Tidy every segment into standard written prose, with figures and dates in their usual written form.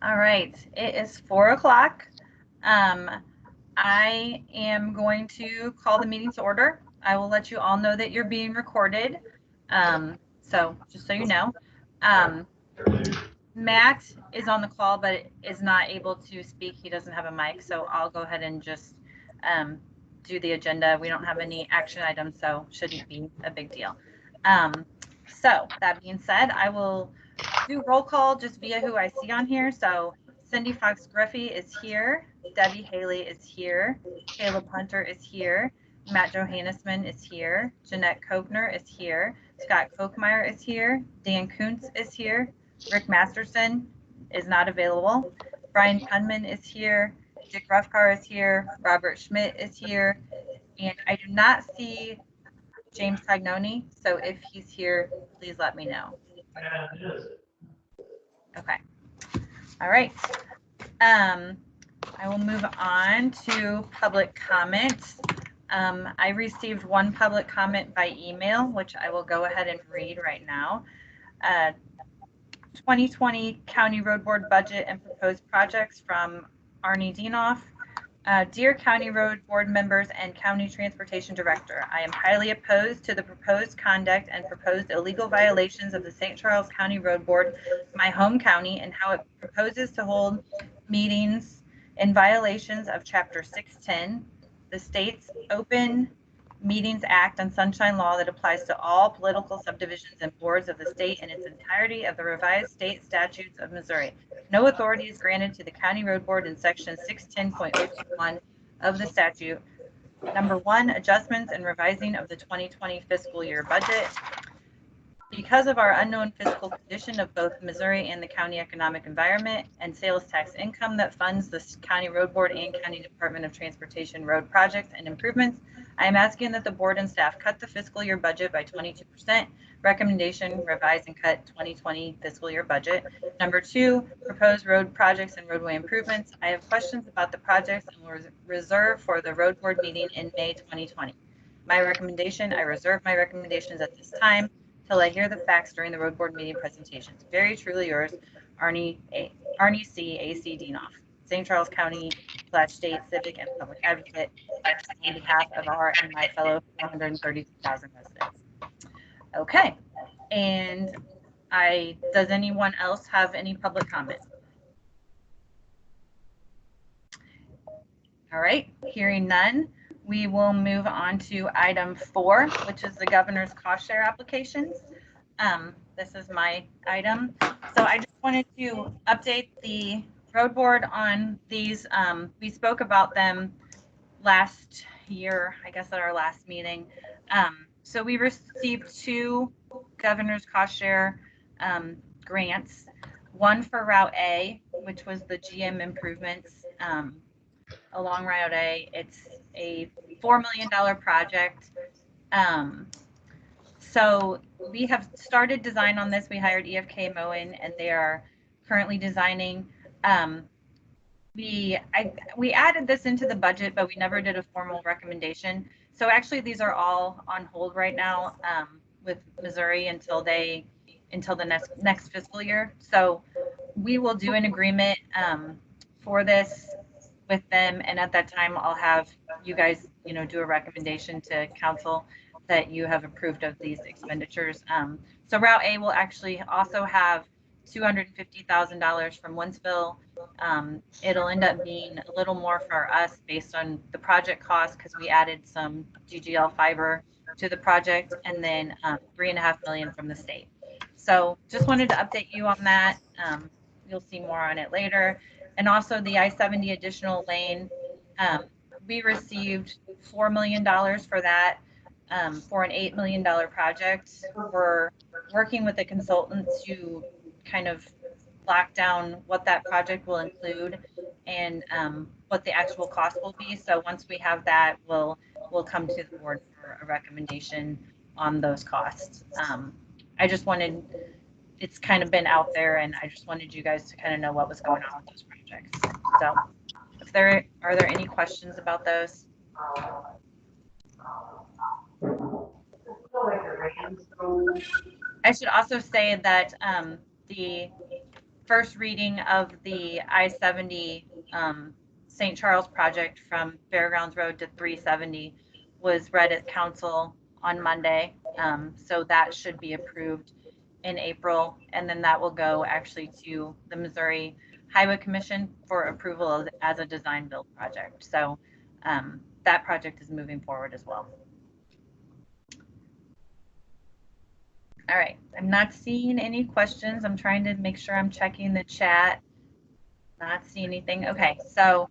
All right, it is 4 o'clock. I am going to call the meeting to order. I will let you all know that you're being recorded. So just so you know, Matt is on the call, but is not able to speak. He doesn't have a mic, so I'll go ahead and just do the agenda. We don't have any action items, so shouldn't be a big deal. So that being said, I will do roll call just via who I see on here. So Cindy Fox Griffey is here. Debbie Haley is here. Caleb Hunter is here. Matt Johannesman is here. Jeanette Kovner is here. Scott Kokmeyer is here. Dan Kuntz is here. Rick Masterson is not available. Brian Kunman is here. Dick Ruffcar is here. Robert Schmidt is here. And I do not see James Tagnoni. So if he's here, please let me know. Okay. All right. I will move on to public comments. I received one public comment by email, which I will go ahead and read right now. 2020 County Road Board budget and proposed projects from Arnie Dienoff. Dear County Road Board members and County Transportation Director, I am highly opposed to the proposed conduct and proposed illegal violations of the St. Charles County Road Board, my home county, and how it proposes to hold meetings in violations of Chapter 610, the state's Open Meetings Act and Sunshine Law that applies to all political subdivisions and boards of the state in its entirety of the revised state statutes of Missouri. No authority is granted to the County Road Board in Section 610.021 of the statute. Number 1, adjustments and revising of the 2020 fiscal year budget. Because of our unknown fiscal condition of both Missouri and the county economic environment and sales tax income that funds the County Road Board and County Department of Transportation road projects and improvements, I am asking that the board and staff cut the fiscal year budget by 22%. Recommendation, revise and cut 2020 fiscal year budget. Number 2, proposed road projects and roadway improvements. I have questions about the projects and will reserve for the road board meeting in May 2020. My recommendation, I reserve my recommendations at this time till I hear the facts during the road board meeting presentations. Very truly yours, Arnie C. A.C. Dienoff, St. Charles County / State Civic and Public Advocate, on behalf of our and my fellow 432,000 residents. Okay, and does anyone else have any public comment? All right, hearing none, we will move on to item 4, which is the governor's cost share applications. This is my item. So I just wanted to update the road board on these. We spoke about them last year, I guess at our last meeting. So we received 2 governor's cost share grants, one for Route A, which was the GM improvements along Route A. It's a $4 million project. So we have started design on this. We hired EFK Moen and they are currently designing. We added this into the budget, but we never did a formal recommendation. So actually these are all on hold right now with Missouri until the next fiscal year. So we will do an agreement for this with them, and at that time I'll have you guys do a recommendation to council that you have approved of these expenditures. So Route A will actually also have $250,000 from Wentzville. It'll end up being a little more for us based on the project cost because we added some GGL fiber to the project, and then $3.5 million from the state. So just wanted to update you on that. You'll see more on it later. And also the I-70 additional lane, we received $4 million for that for an $8 million project. We're working with the consultant to kind of lock down what that project will include and what the actual cost will be. So once we have that, we'll come to the board for a recommendation on those costs. I just wanted, it's kind of been out there, and I just wanted you guys to kind of know what was going on with those projects. So are there any questions about those? I should also say that the first reading of the I-70 St. Charles project from Fairgrounds Road to 370 was read at council on Monday. So that should be approved in April, and then that will go actually to the Missouri Highway Commission for approval as a design build project. So that project is moving forward as well. All right, I'm not seeing any questions. I'm trying to make sure I'm checking the chat. Not seeing anything. Okay, so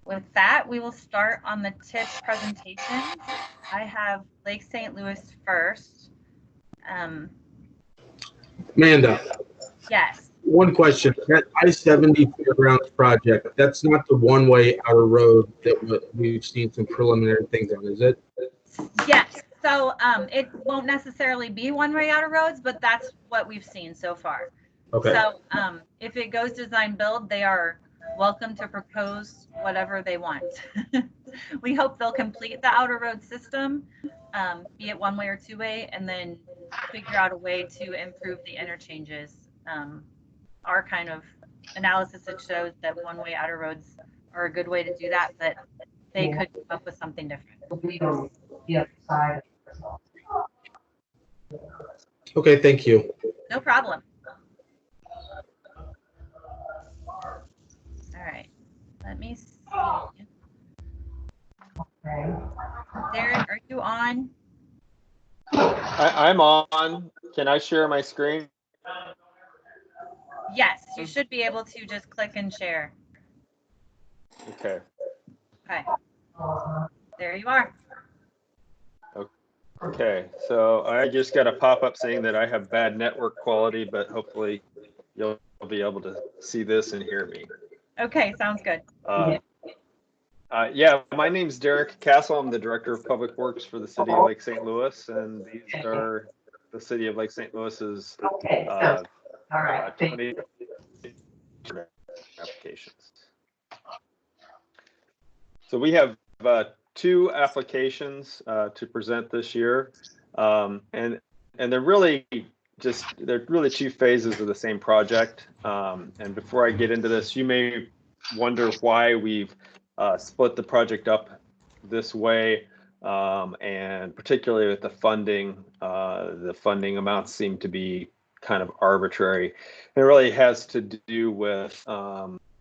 with that, we will start on the TIP presentations. I have Lake St. Louis first. Amanda, Yes. one question. That I-70 Fairgrounds project, that's not the one-way outer road that we've seen some preliminary things on, is it? Yes. So it won't necessarily be one-way outer roads, but that's what we've seen so far. Okay. So if it goes design build, they are welcome to propose whatever they want. We hope they'll complete the outer road system, be it one-way or two-way, and then figure out a way to improve the interchanges. Our kind of analysis, it shows that one-way outer roads are a good way to do that, but they could come up with something different. Okay, thank you. No problem. All right, let me see. Derek, are you on? I'm on. Can I share my screen? Yes, you should be able to just click and share. Okay. Okay. There you are. Okay, so I just got a pop-up saying that I have bad network quality, but hopefully you'll be able to see this and hear me. Okay, sounds good. Yeah, my name's Derek Castle. I'm the Director of Public Works for the City of Lake St. Louis, and these are the City of Lake St. Louis's 20 applications. So we have two applications to present this year, and they're really two phases of the same project. And before I get into this, you may wonder why we've split the project up this way, and particularly with the funding amounts seem to be kind of arbitrary. It really has to do with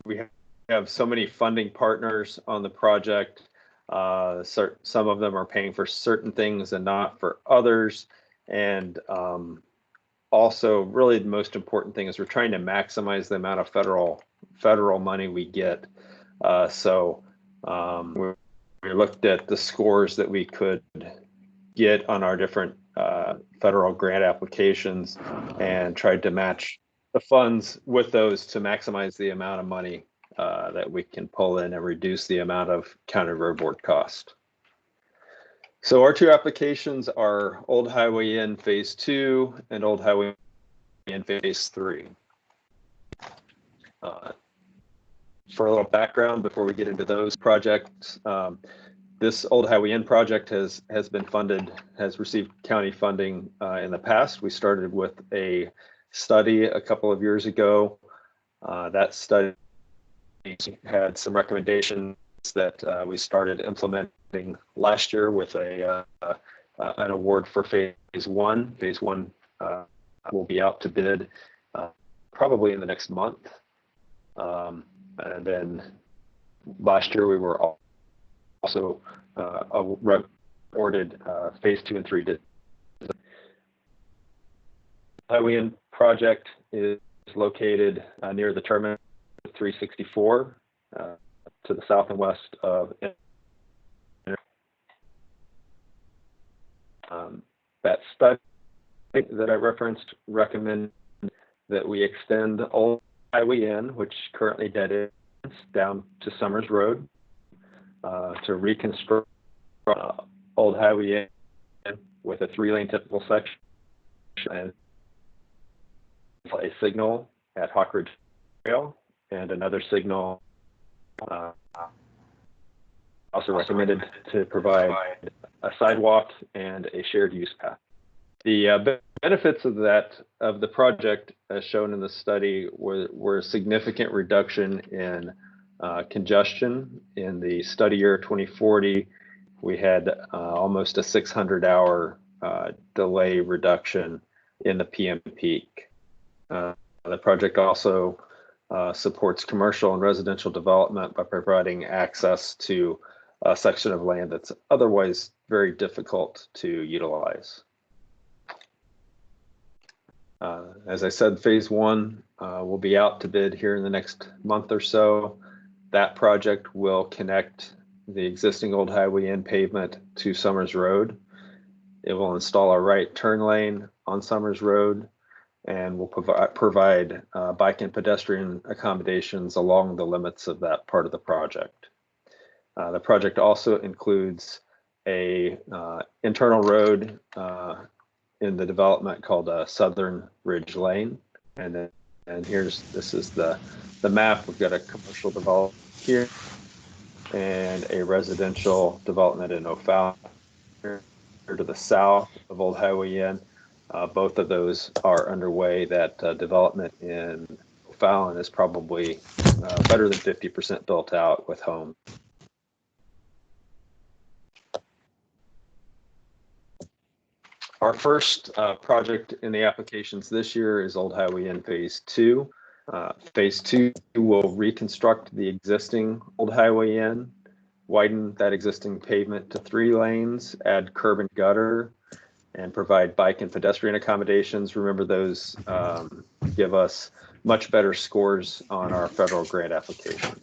we have so many funding partners on the project. Some of them are paying for certain things and not for others. And also, really, the most important thing is we're trying to maximize the amount of federal money we get. So we looked at the scores that we could get on our different federal grant applications and tried to match the funds with those to maximize the amount of money that we can pull in and reduce the amount of county road board cost. So our two applications are Old Highway in Phase 2 and Old Highway in Phase 3. For a little background before we get into those projects, this Old Highway in project has been funded, has received county funding in the past. We started with a study a couple of years ago. That study had some recommendations that we started implementing last year with an award for Phase 1. Phase 1 will be out to bid probably in the next month. And then last year we were also awarded Phase 2 and 3. Highway in project is located near the terminus 364 to the south and west of that study that I referenced recommend that we extend Old Highway in, which currently dead ends, down to Summers Road, to reconstruct Old Highway in with a 3-lane typical section and a signal at Hawk Ridge Trail and another signal. Also recommended to provide a sidewalk, and a shared use path. The benefits of the project, as shown in the study, were a significant reduction in congestion. In the study year 2040, we had almost a 600-hour delay reduction in the PM peak. The project also supports commercial and residential development by providing access to a section of land that's otherwise very difficult to utilize. As I said, phase one will be out to bid here in the next month or so. That project will connect the existing Old Highway N pavement to Summers Road. It will install a right turn lane on Summers Road and will provide bike and pedestrian accommodations along the limits of that part of the project. The project also includes a internal road in the development called Southern Ridge Lane. And this is the map. We've got a commercial development here and a residential development in O'Fallon here to the south of Old Highway N. Both of those are underway. That development in O'Fallon is probably better than 50% built out with homes. Our first project in the applications this year is Old Highway N Phase 2. Phase 2 will reconstruct the existing Old Highway N, widen that existing pavement to 3 lanes, add curb and gutter, and provide bike and pedestrian accommodations. Remember, those give us much better scores on our federal grant application.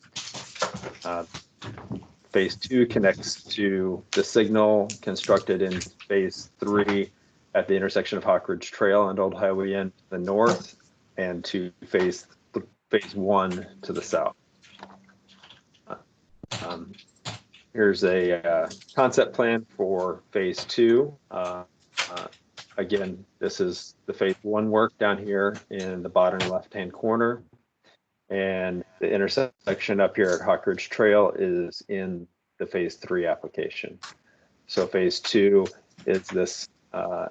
Phase 2 connects to the signal constructed in Phase 3 at the intersection of Hawk Ridge Trail and Old Highway N to the north, and to phase 1 to the south. Here's a concept plan for Phase 2. Again, this is the Phase 1 work down here in the bottom left-hand corner. And the intersection up here at Hawk Ridge Trail is in the Phase 3 application. So Phase 2 is this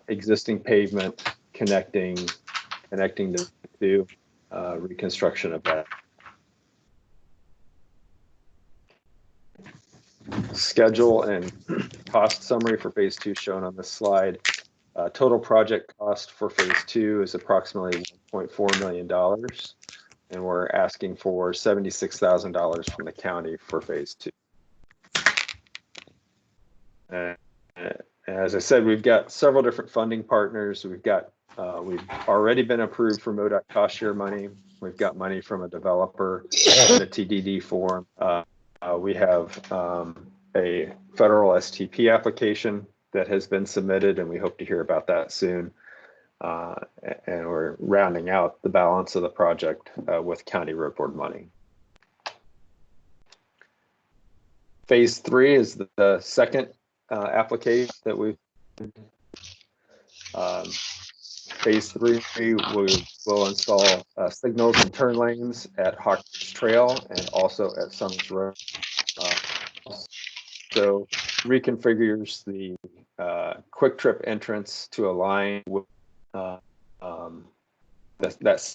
existing pavement connecting the two, reconstruction of that. Schedule and cost summary for Phase 2 shown on this slide. Total project cost for Phase 2 is approximately $1.4 million, and we're asking for $76,000 from the county for Phase 2. As I said, we've got several different funding partners. We've already been approved for MoDOT cost share money. We've got money from a developer in a TDD form. We have a federal STP application that has been submitted, and we hope to hear about that soon. And we're rounding out the balance of the project with County Road Board money. Phase 3 is the second application that we've Phase 3 will install signals and turn lanes at Hawk Ridge Trail and also at Summers Road. So reconfigures the quick trip entrance to align with that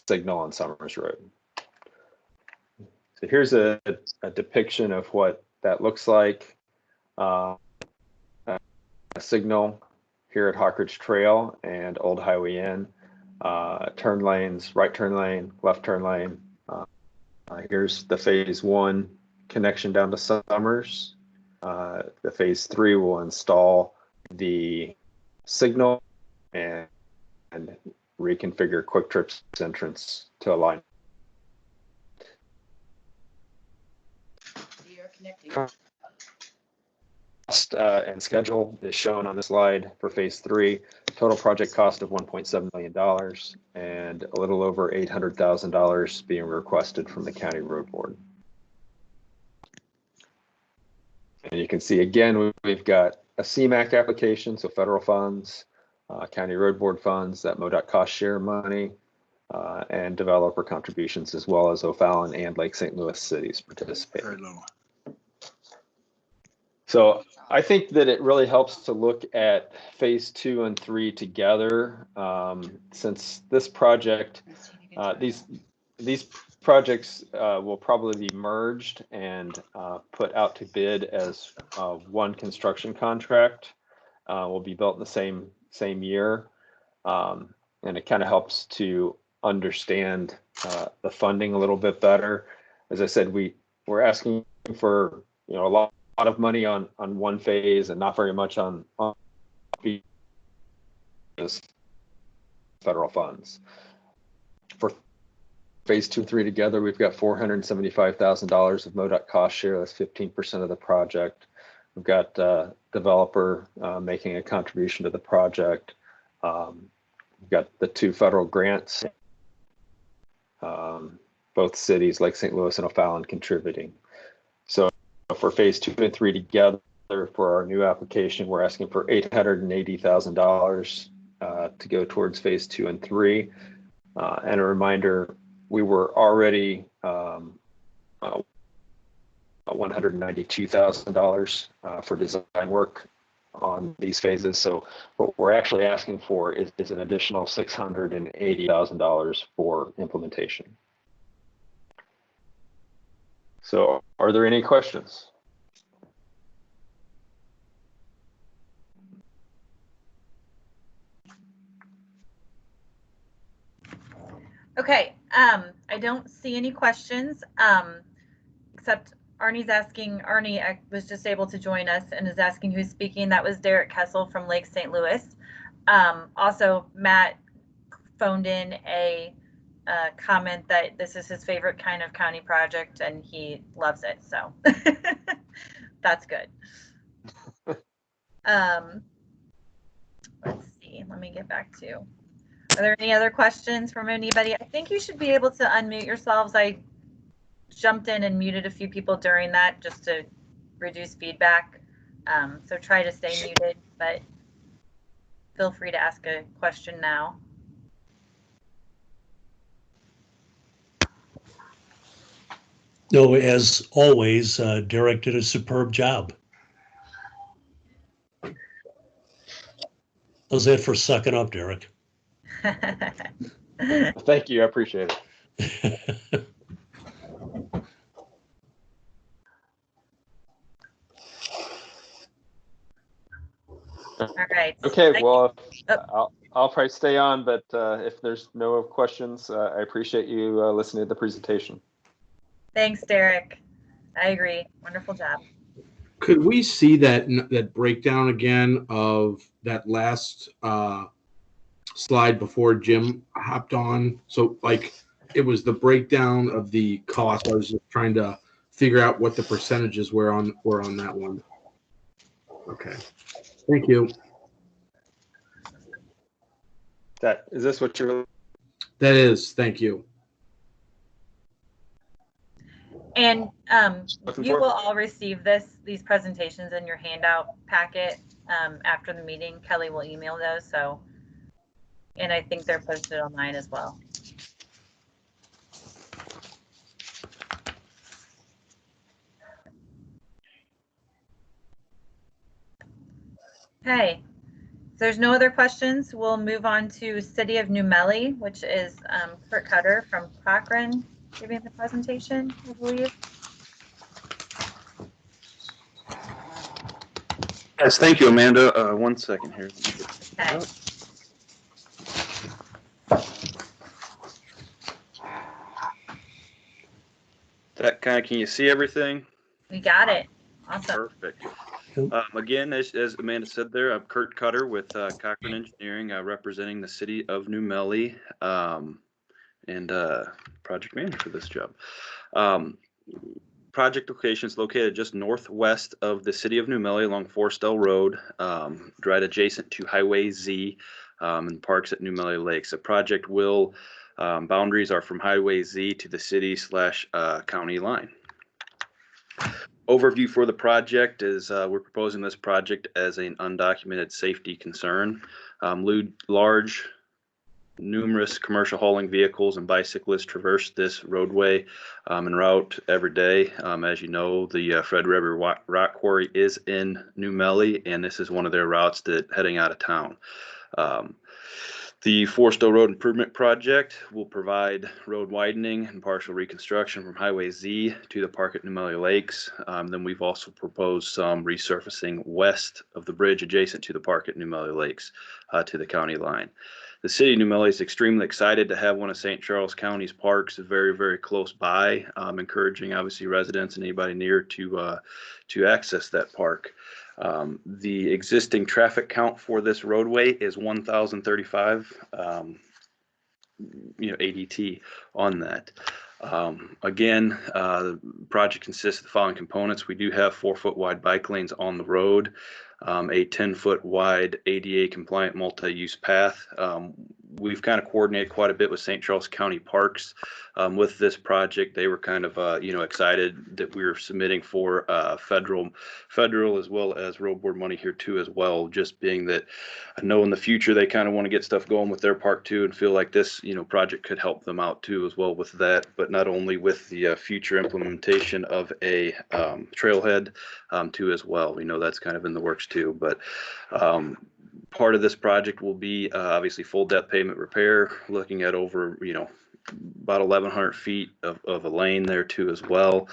signal on Summers Road. So here's a depiction of what that looks like. A signal here at Hawk Ridge Trail and Old Highway N. Turn lanes, right turn lane, left turn lane. Here's the Phase 1 connection down to Summers. The Phase 3 will install the signal and reconfigure Quick Trip's entrance to align. We are connecting. Cost and schedule is shown on the slide for Phase 3. Total project cost of $1.7 million and a little over $800,000 being requested from the County Road Board. And you can see again, we've got a CMAQ application, so federal funds, County Road Board funds, that MoDOT cost share money, and developer contributions, as well as O'Fallon and Lake St. Louis cities participate. Very low. So I think that it really helps to look at phase 2 and 3 together, since this project, these projects will probably be merged and put out to bid as one construction contract. Will be built in the same year, and it kind of helps to understand the funding a little bit better. As I said, we're asking for a lot of money on one phase and not very much on federal funds. For phase 2 and 3 together, we've got $475,000 of MoDOT cost share. That's 15% of the project. We've got developer making a contribution to the project. We've got the 2 federal grants, both cities like St. Louis and O'Fallon contributing. So for phase 2 and 3 together, for our new application, we're asking for $880,000 to go towards phase 2 and 3. And a reminder, we were already $192,000 for design work on these phases. So what we're actually asking for is an additional $680,000 for implementation. So are there any questions? Okay, I don't see any questions, except Arnie's asking, Arnie was just able to join us and is asking who's speaking. That was Derek Kessel from Lake St. Louis. Also, Matt phoned in a comment that this is his favorite kind of county project and he loves it. So that's good. Let's see, let me get back to, are there any other questions from anybody? I think you should be able to unmute yourselves. I jumped in and muted a few people during that just to reduce feedback. So try to stay muted, but feel free to ask a question now. No, as always, Derek did a superb job. How's that for sucking up, Derek? Thank you. I appreciate it. All right. Okay. Well, I'll probably stay on, but if there's no questions, I appreciate you listening to the presentation. Thanks, Derek. I agree. Wonderful job. Could we see that breakdown again of that last slide before Jim hopped on? So like it was the breakdown of the cost. I was just trying to figure out what the percentages were on that one. Okay. Thank you. Is this what you're? That is. Thank you. And you will all receive these presentations in your handout packet after the meeting. Kelly will email those. So, and I think they're posted online as well. Okay. If there's no other questions, we'll move on to City of New Melle, which is Kurt Cutter from Cochrane giving the presentation, I believe. Yes, thank you, Amanda. 1 second here. Okay. Can you see everything? We got it. Awesome. Perfect. Again, as Amanda said there, I'm Kurt Cutter with Cochrane Engineering, representing the City of New Melle, and project manager for this job. Project location is located just northwest of the City of New Melle along Forestell Road, right adjacent to Highway Z, and parks at New Melle Lakes. The project boundaries are from Highway Z to the city/county line. Overview for the project is we're proposing this project as an undocumented safety concern. Large numerous commercial hauling vehicles and bicyclists traverse this roadway en route every day. As you know, the Fred River Rock Quarry is in New Melly, and this is one of their routes that heading out of town. The Forstow Road Improvement Project will provide road widening and partial reconstruction from Highway Z to the park at New Melly Lakes. Then we've also proposed some resurfacing west of the bridge adjacent to the park at New Melly Lakes to the county line. The city of New Melly is extremely excited to have one of St. Charles County's parks very, very close by, encouraging obviously residents and anybody near to access that park. The existing traffic count for this roadway is 1,035 ADT on that. Again, the project consists of the following components. We do have 4-foot wide bike lanes on the road, a 10-foot wide ADA compliant multi-use path. We've kind of coordinated quite a bit with St. Charles County Parks with this project. They were kind of excited that we were submitting for federal as well as road board money here too as well, just being that I know in the future they kind of want to get stuff going with their park too and feel like this project could help them out too as well with that, but not only with the future implementation of a trailhead too as well. We know that's kind of in the works too, but part of this project will be obviously full depth pavement repair, looking at over about 1,100 feet of a lane there too as well.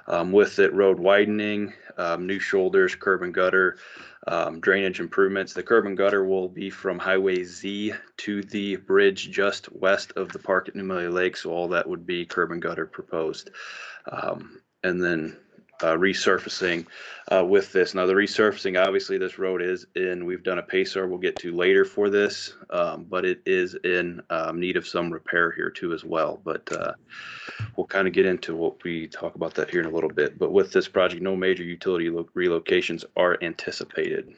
With it, road widening, new shoulders, curb and gutter, drainage improvements. The curb and gutter will be from Highway Z to the bridge just west of the park at New Melly Lake, so all that would be curb and gutter proposed. And then resurfacing with this. Now the resurfacing, obviously this road is in, we've done a pacer we'll get to later for this, but it is in need of some repair here too as well. But we'll kind of get into what we talk about that here in a little bit. But with this project, no major utility relocations are anticipated.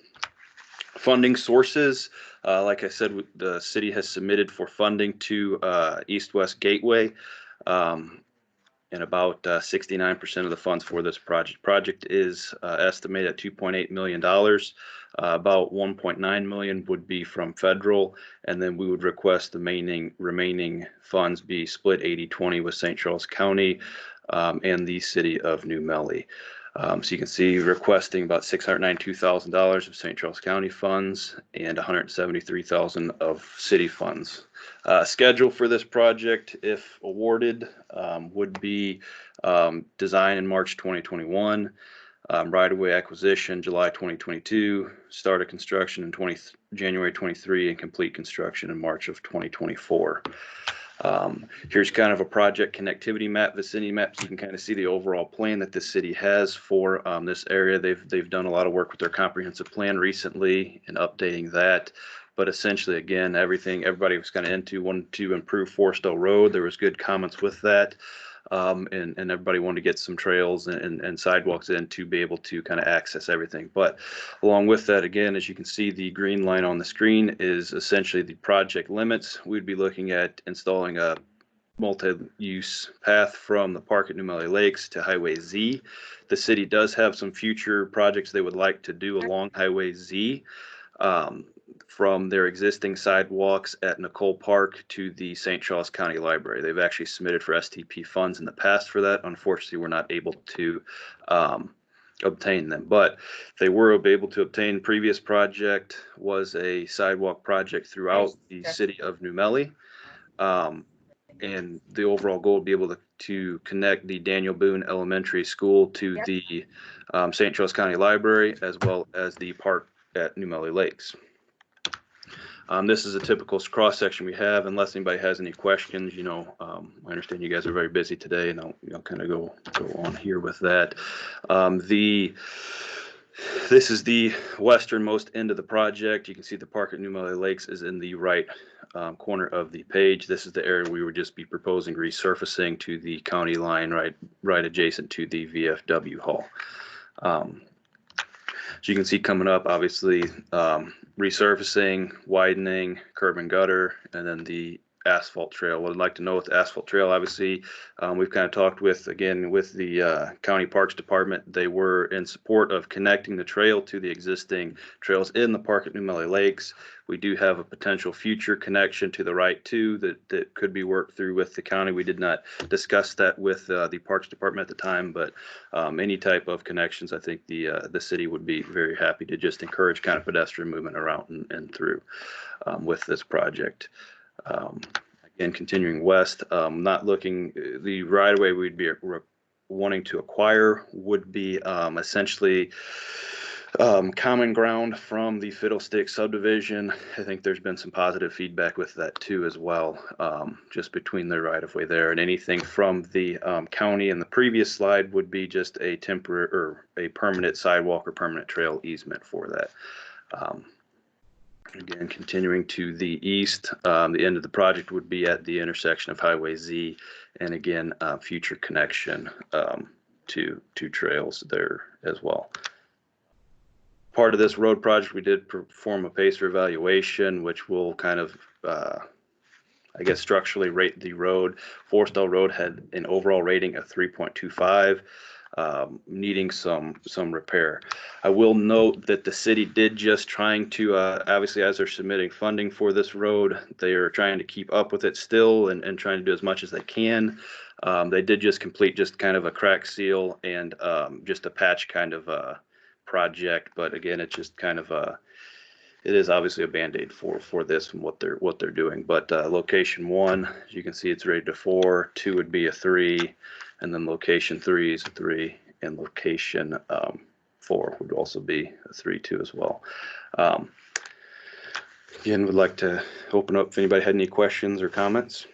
Funding sources, like I said, the city has submitted for funding to East-West Gateway. And about 69% of the funds for this project is estimated at $2.8 million. About $1.9 million would be from federal, and then we would request the remaining funds be split 80-20 with St. Charles County and the city of New Melly. So you can see requesting about $692,000 of St. Charles County funds and $173,000 of city funds. Schedule for this project, if awarded, would be design in March 2021, right-of-way acquisition July 2022, start of construction in January 23, and complete construction in March of 2024. Here's kind of a project connectivity map, vicinity map, so you can kind of see the overall plan that the city has for this area. They've done a lot of work with their comprehensive plan recently and updating that. But essentially, again, everybody was kind of wanted to improve Forstow Road. There was good comments with that. And everybody wanted to get some trails and sidewalks in to be able to kind of access everything. But along with that, again, as you can see, the green line on the screen is essentially the project limits. We'd be looking at installing a multi-use path from the park at New Melly Lakes to Highway Z. The city does have some future projects they would like to do along Highway Z. From their existing sidewalks at Nicole Park to the St. Charles County Library. They've actually submitted for STP funds in the past for that. Unfortunately, we're not able to obtain them, but they were able to obtain. Previous project was a sidewalk project throughout the city of New Melly. And the overall goal would be able to connect the Daniel Boone Elementary School to the St. Charles County Library, as well as the park at New Melly Lakes. This is a typical cross section we have. Unless anybody has any questions, I understand you guys are very busy today, and I'll kind of go on here with that. This is the westernmost end of the project. You can see the park at New Melly Lakes is in the right corner of the page. This is the area we would just be proposing resurfacing to the county line, right adjacent to the VFW hall. As you can see coming up, obviously, resurfacing, widening, curb and gutter, and then the asphalt trail. What I'd like to know with the asphalt trail, obviously, we've kind of talked with the County Parks Department. They were in support of connecting the trail to the existing trails in the park at New Melly Lakes. We do have a potential future connection to the right too that could be worked through with the county. We did not discuss that with the Parks Department at the time, but any type of connections, I think the city would be very happy to just encourage kind of pedestrian movement around and through with this project. Again, continuing west, not looking, the right of way we'd be wanting to acquire would be essentially common ground from the Fiddlestick subdivision. I think there's been some positive feedback with that too as well, just between the right of way there, and anything from the county in the previous slide would be just a temporary or a permanent sidewalk or permanent trail easement for that. Again, continuing to the east, the end of the project would be at the intersection of Highway Z, and again, future connection to trails there as well. Part of this road project, we did perform a PACER evaluation, which will kind of, I guess, structurally rate the road. Forestell Road had an overall rating of 3.25. Needing some repair. I will note that the city did just trying to, obviously as they're submitting funding for this road, they are trying to keep up with it still and trying to do as much as they can. They did just complete just kind of a crack seal and just a patch kind of project, but again, it's just kind of it is obviously a band-aid for this and what they're doing. But location 1, as you can see, it's rated a 4, 2 would be a 3, and then location 3 is a 3, and location 4 would also be a 3-2 as well. Again, would like to open up if anybody had any questions or comments.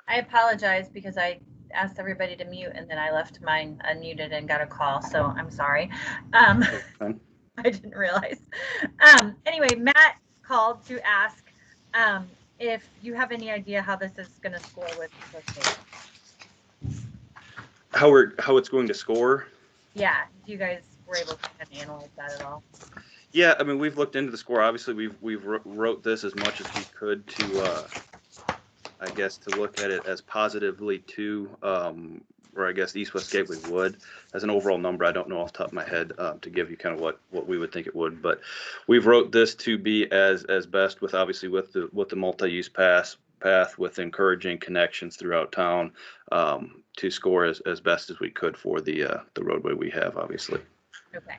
I apologize because I asked everybody to mute and then I left mine unmuted and got a call, so I'm sorry. I didn't realize. Anyway, Matt called to ask if you have any idea how this is going to score with the state. How it's going to score? Yeah, you guys were able to kind of analyze that at all? Yeah, I mean, we've looked into the score. Obviously, we've wrote this as much as we could to, I guess, to look at it as positively to, or I guess East West Gateway would. As an overall number, I don't know off the top of my head to give you kind of what we would think it would, but we've wrote this to be as best with obviously with the multi-use path with encouraging connections throughout town to score as best as we could for the roadway we have, obviously. Okay.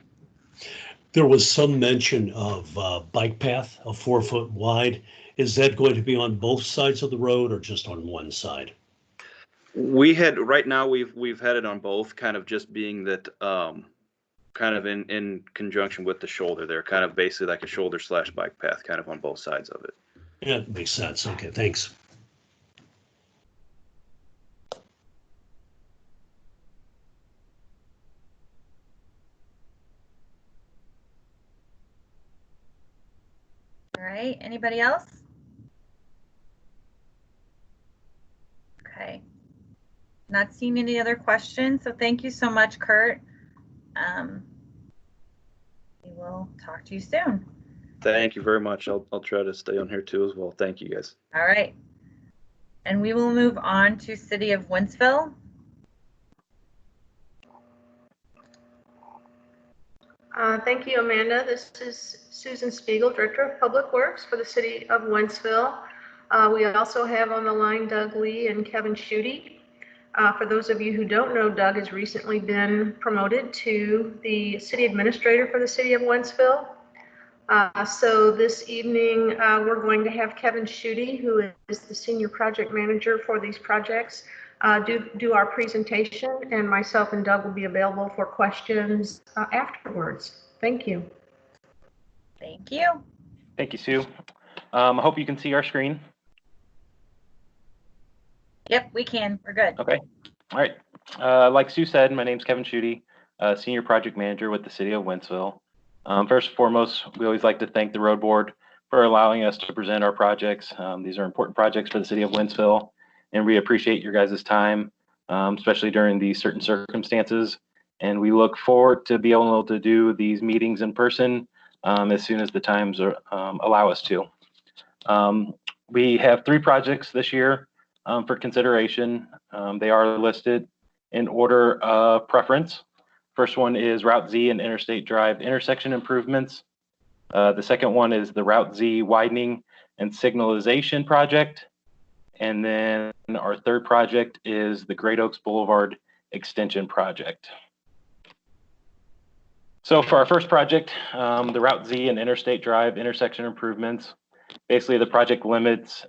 There was some mention of bike path, a 4 foot wide. Is that going to be on both sides of the road or just on one side? Right now we've had it on both, kind of just being that kind of in conjunction with the shoulder there, kind of basically like a shoulder / bike path kind of on both sides of it. Yeah, it makes sense. Okay, thanks. All right, anybody else? Okay. Not seeing any other questions, so thank you so much, Kurt. We will talk to you soon. Thank you very much. I'll try to stay on here too as well. Thank you, guys. All right. And we will move on to City of Wentzville. Thank you, Amanda. This is Susan Spiegel, Director of Public Works for the City of Wentzville. We also have on the line Doug Lee and Kevin Schutte. For those of you who don't know, Doug has recently been promoted to the City Administrator for the City of Wentzville. So this evening, we're going to have Kevin Schutte, who is the Senior Project Manager for these projects, do our presentation, and myself and Doug will be available for questions afterwards. Thank you. Thank you. Thank you, Sue. I hope you can see our screen. Yep, we can. We're good. Okay. All right. Like Sue said, my name's Kevin Schutte, Senior Project Manager with the City of Wentzville. First and foremost, we always like to thank the Road Board for allowing us to present our projects. These are important projects for the City of Wentzville, and we appreciate your guys' time, especially during these certain circumstances. And we look forward to be able to do these meetings in person as soon as the times allow us to. We have 3 projects this year for consideration. They are listed in order of preference. First one is Route Z and Interstate Drive intersection improvements. The second one is the Route Z widening and signalization project. And then our third project is the Great Oaks Boulevard extension project. So for our first project, the Route Z and Interstate Drive intersection improvements, basically the project limits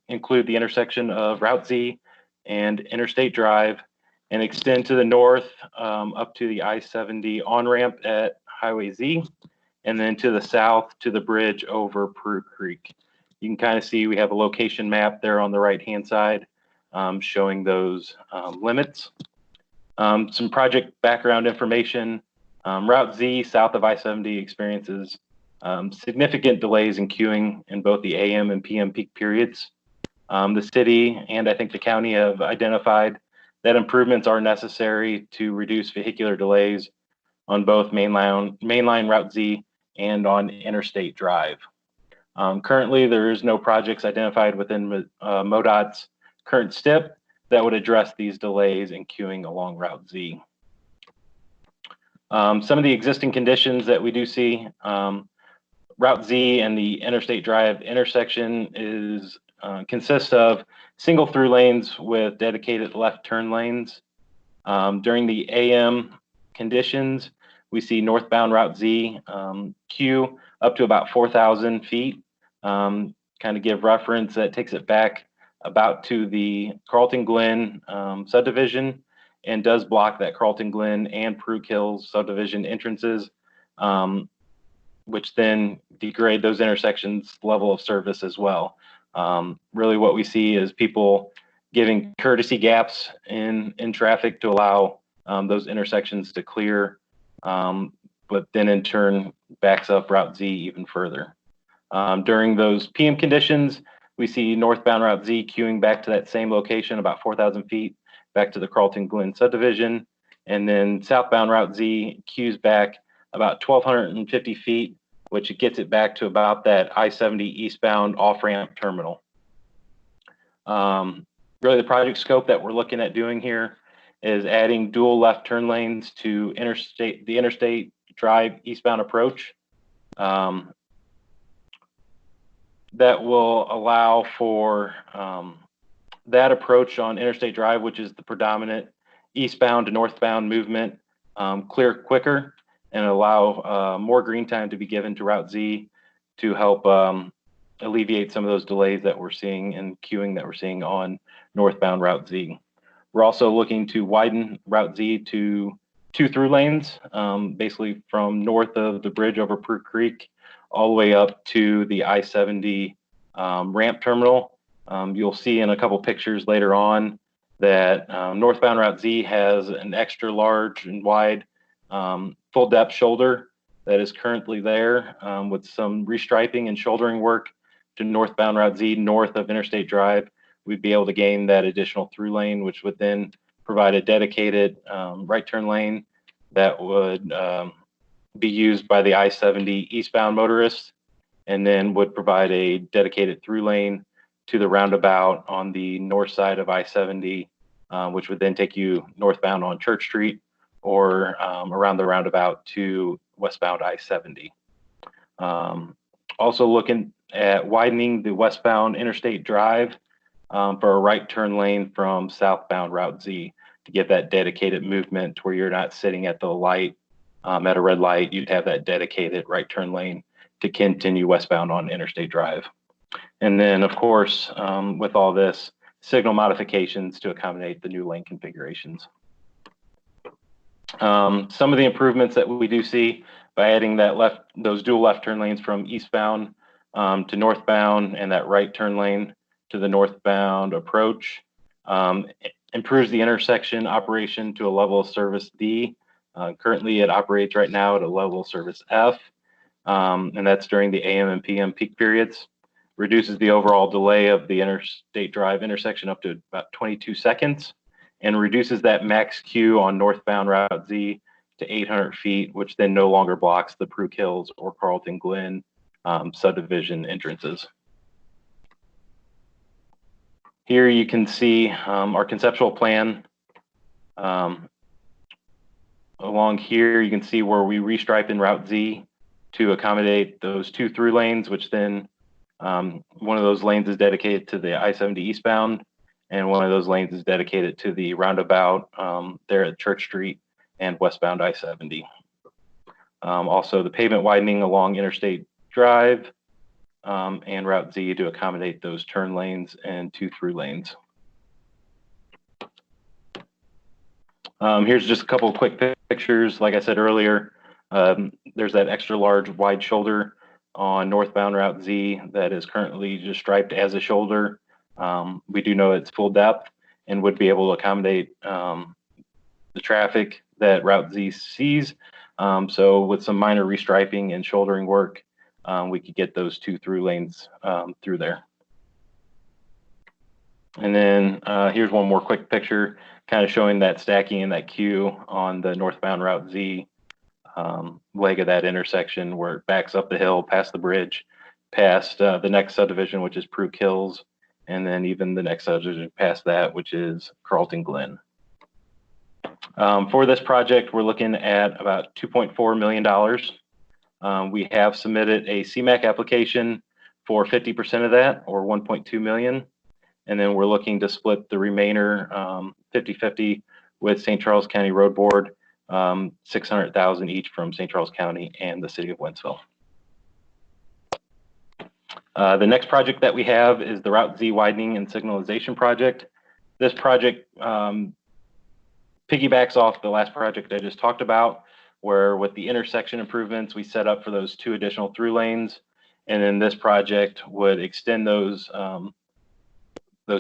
include the intersection of Route Z and Interstate Drive and extend to the north up to the I-70 on-ramp at Highway Z, and then to the south to the bridge over Prue Creek. You can kind of see we have a location map there on the right-hand side showing those limits. Some project background information. Route Z south of I-70 experiences significant delays in queuing in both the AM and PM peak periods. The city and I think the county have identified that improvements are necessary to reduce vehicular delays on both mainline Route Z and on Interstate Drive. Currently, there is no projects identified within MoDOT's current STIP that would address these delays in queuing along Route Z. Some of the existing conditions that we do see, Route Z and the Interstate Drive intersection consists of single through lanes with dedicated left turn lanes. During the AM conditions, we see northbound Route Z queue up to about 4,000 feet. Kind of give reference, that takes it back about to the Carlton Glen subdivision and does block that Carlton Glen and Prue Hills subdivision entrances, which then degrade those intersections level of service as well. Really what we see is people giving courtesy gaps in traffic to allow those intersections to clear, but then in turn backs up Route Z even further. During those PM conditions, we see northbound Route Z queuing back to that same location, about 4,000 feet, back to the Carlton Glen subdivision. And then southbound Route Z queues back about 1,250 feet, which gets it back to about that I-70 eastbound off-ramp terminal. Really the project scope that we're looking at doing here is adding dual left turn lanes to the Interstate Drive eastbound approach. That will allow for that approach on Interstate Drive, which is the predominant eastbound to northbound movement, clear quicker and allow more green time to be given to Route Z to help alleviate some of those delays that we're seeing and queuing that we're seeing on northbound Route Z. We're also looking to widen Route Z to 2 through lanes, basically from north of the bridge over Prue Creek all the way up to the I-70 ramp terminal. You'll see in a couple pictures later on that northbound Route Z has an extra large and wide full depth shoulder that is currently there with some restriping and shouldering work to northbound Route Z north of Interstate Drive. We'd be able to gain that additional through lane, which would then provide a dedicated right turn lane that would be used by the I-70 eastbound motorists, and then would provide a dedicated through lane to the roundabout on the north side of I-70, which would then take you northbound on Church Street or around the roundabout to westbound I-70. Also looking at widening the westbound Interstate Drive for a right turn lane from southbound Route Z to get that dedicated movement where you're not sitting at the light at a red light. You'd have that dedicated right turn lane to continue westbound on Interstate Drive. And then, of course, with all this, signal modifications to accommodate the new lane configurations. Some of the improvements that we do see by adding those dual left turn lanes from eastbound to northbound and that right turn lane to the northbound approach improves the intersection operation to a level of service D. Currently, it operates right now at a level of service F, and that's during the AM and PM peak periods. Reduces the overall delay of the Interstate Drive intersection up to about 22 seconds, and reduces that max queue on northbound Route Z to 800 feet, which then no longer blocks the Prue Hills or Carlton Glen subdivision entrances. Here you can see our conceptual plan. Along here, you can see where we restripe in Route Z to accommodate those 2 through lanes, which then one of those lanes is dedicated to the I-70 eastbound, and one of those lanes is dedicated to the roundabout there at Church Street and westbound I-70. Also, the pavement widening along Interstate Drive and Route Z to accommodate those turn lanes and 2 through lanes. Here's just a couple of quick pictures. Like I said earlier, there's that extra large wide shoulder on northbound Route Z that is currently just striped as a shoulder. We do know it's full depth and would be able to accommodate the traffic that Route Z sees. So with some minor restriping and shouldering work, we could get those 2 through lanes through there. And then here's one more quick picture, kind of showing that stacking and that queue on the northbound Route Z leg of that intersection where it backs up the hill, past the bridge, past the next subdivision, which is Prue Hills, and then even the next subdivision past that, which is Carlton Glen. For this project, we're looking at about $2.4 million. We have submitted a CMAQ application for 50% of that, or $1.2 million. And then we're looking to split the remainder 50-50 with St. Charles County Road Board, $600,000 each from St. Charles County and the city of Wentzville. The next project that we have is the Route Z widening and signalization project. This project piggybacks off the last project I just talked about, where with the intersection improvements, we set up for those 2 additional through lanes. And then this project would extend those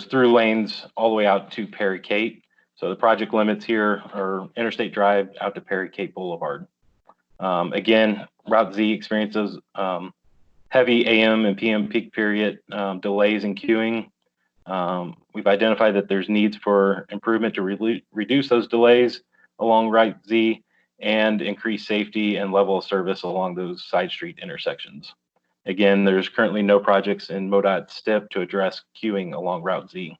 through lanes all the way out to Perry Cate. So the project limits here are Interstate Drive out to Perry Cate Boulevard. Again, Route Z experiences heavy AM and PM peak period delays in queuing. We've identified that there's needs for improvement to reduce those delays along Route Z and increase safety and level of service along those side street intersections. Again, there's currently no projects in MoDOT STIP to address queuing along Route Z.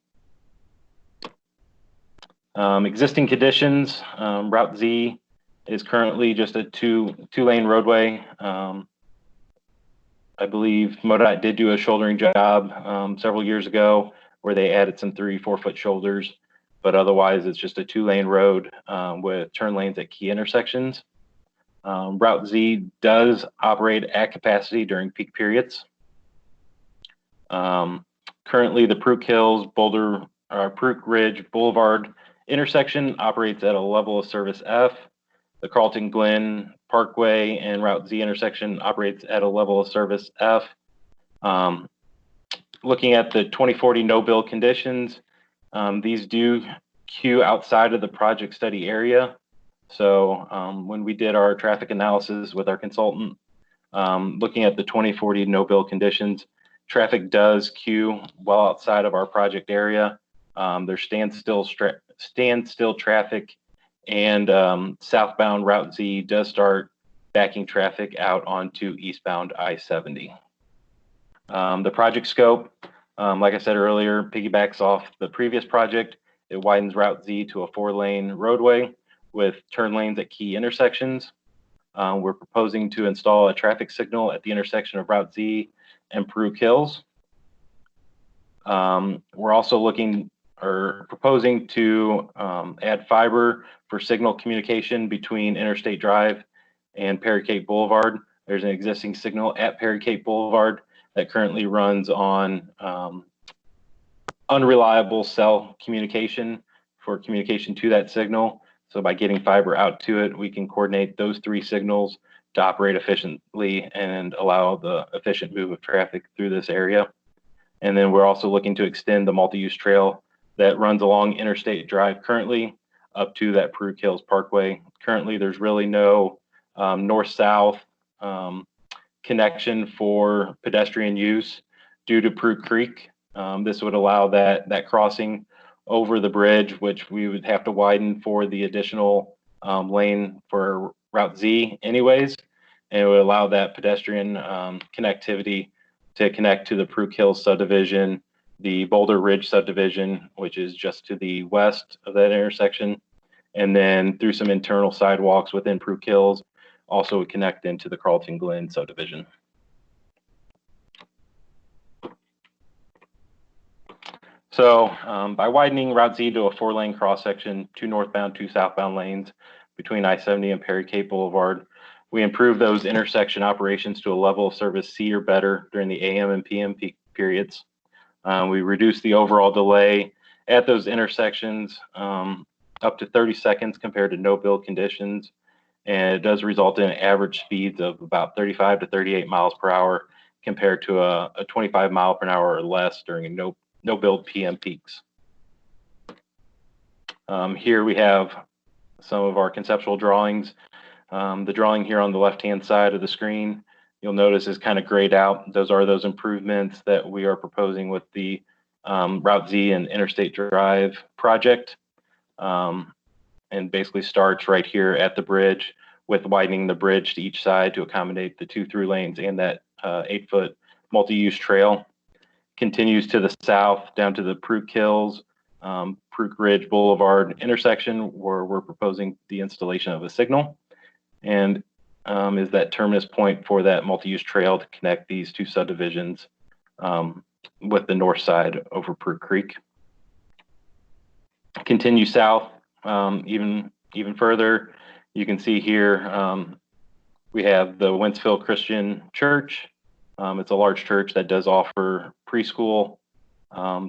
Existing conditions, Route Z is currently just a two-lane roadway. I believe MoDOT did do a shouldering job several years ago where they added some 3-4 foot shoulders, but otherwise it's just a 2-lane road with turn lanes at key intersections. Route Z does operate at capacity during peak periods. Currently, the Prue Hills, Prue Ridge Boulevard intersection operates at a level of service F. The Carlton Glen Parkway and Route Z intersection operates at a level of service F. Looking at the 2040 no-bill conditions, these do queue outside of the project study area. So when we did our traffic analysis with our consultant, looking at the 2040 no-bill conditions, traffic does queue well outside of our project area. There's standstill traffic, and southbound Route Z does start backing traffic out onto eastbound I-70. The project scope, like I said earlier, piggybacks off the previous project. It widens Route Z to a 4-lane roadway with turn lanes at key intersections. We're proposing to install a traffic signal at the intersection of Route Z and Prue Hills. We're also proposing to add fiber for signal communication between Interstate Drive and Perry Cate Boulevard. There's an existing signal at Perry Cate Boulevard that currently runs on unreliable cell communication for communication to that signal. So by getting fiber out to it, we can coordinate those 3 signals to operate efficiently and allow the efficient move of traffic through this area. And then we're also looking to extend the multi-use trail that runs along Interstate Drive currently up to that Prue Hills Parkway. Currently, there's really no north-south connection for pedestrian use due to Prue Creek. This would allow that crossing over the bridge, which we would have to widen for the additional lane for Route Z anyways, and it would allow that pedestrian connectivity to connect to the Prue Hills subdivision, the Boulder Ridge subdivision, which is just to the west of that intersection, and then through some internal sidewalks within Prue Hills, also would connect into the Carlton Glen subdivision. So by widening Route Z to a 4-lane cross-section, 2 northbound, 2 southbound lanes between I-70 and Perry Cape Boulevard, we improve those intersection operations to a level of service C or better during the AM and PM peak periods. We reduce the overall delay at those intersections up to 30 seconds compared to no build conditions. And it does result in average speeds of about 35 to 38 miles per hour compared to a 25 mile per hour or less during no build PM peaks. Here we have some of our conceptual drawings. The drawing here on the left-hand side of the screen, you'll notice is kind of grayed out. Those are those improvements that we are proposing with the Route Z and Interstate Drive project. And basically starts right here at the bridge with widening the bridge to each side to accommodate the 2 through lanes and that 8-foot multi-use trail. Continues to the south down to the Prue Hills, Prue Ridge Boulevard intersection, where we're proposing the installation of a signal, and is that terminus point for that multi-use trail to connect these 2 subdivisions with the north side over Prue Creek. Continue south even further. You can see here we have the Wentzville Christian Church. It's a large church that does offer preschool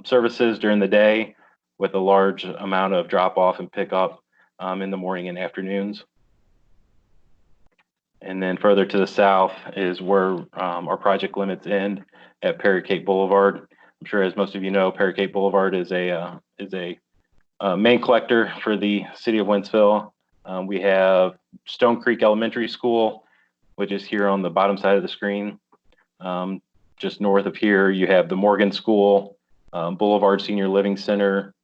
services during the day with a large amount of drop off and pick up in the morning and afternoons. And then further to the south is where our project limits end at Perry Cape Boulevard. I'm sure, as most of you know, Perry Cape Boulevard is a main collector for the city of Wentzville. We have Stone Creek Elementary School, which is here on the bottom side of the screen. Just north of here, you have the Morgan School, Boulevard Senior Living Center.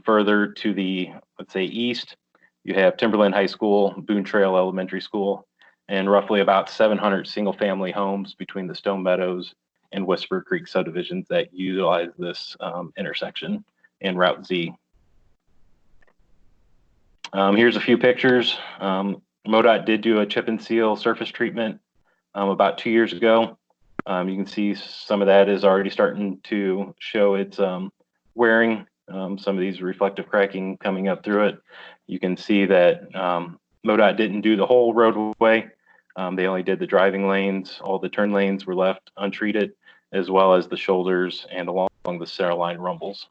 Further to the, let's say, east, you have Timberland High School, Boone Trail Elementary School, and roughly about 700 single-family homes between the Stone Meadows and Whisper Creek subdivisions that utilize this intersection and Route Z. Here's a few pictures. MoDOT did do a chip and seal surface treatment about 2 years ago. You can see some of that is already starting to show its wearing, some of these reflective cracking coming up through it. You can see that MoDOT didn't do the whole roadway. They only did the driving lanes. All the turn lanes were left untreated, as well as the shoulders and along the center line rumbles.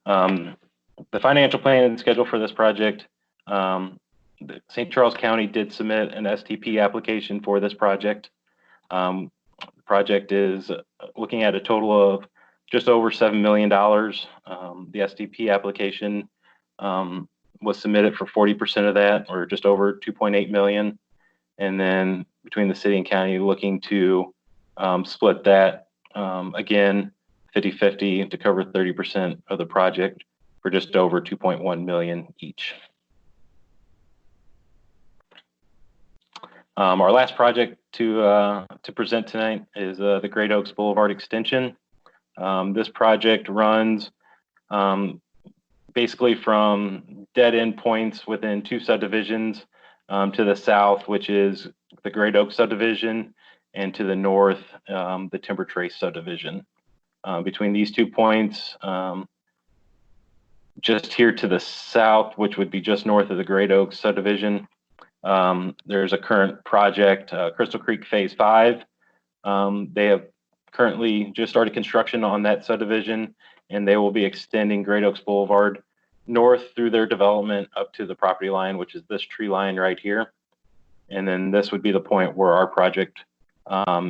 The financial plan and schedule for this project, St. Charles County did submit an STP application for this project. The project is looking at a total of just over $7 million. The STP application was submitted for 40% of that, or just over 2.8 million. And then between the city and county, looking to split that again 50-50 to cover 30% of the project for just over 2.1 million each. Our last project to present tonight is the Great Oaks Boulevard extension. This project runs basically from dead end points within 2 subdivisions to the south, which is the Great Oaks subdivision, and to the north, the Timber Trace subdivision. Between these 2 points, just here to the south, which would be just north of the Great Oaks subdivision, there's a current project, Crystal Creek Phase 5. They have currently just started construction on that subdivision, and they will be extending Great Oaks Boulevard north through their development up to the property line, which is this tree line right here. And then this would be the point where our project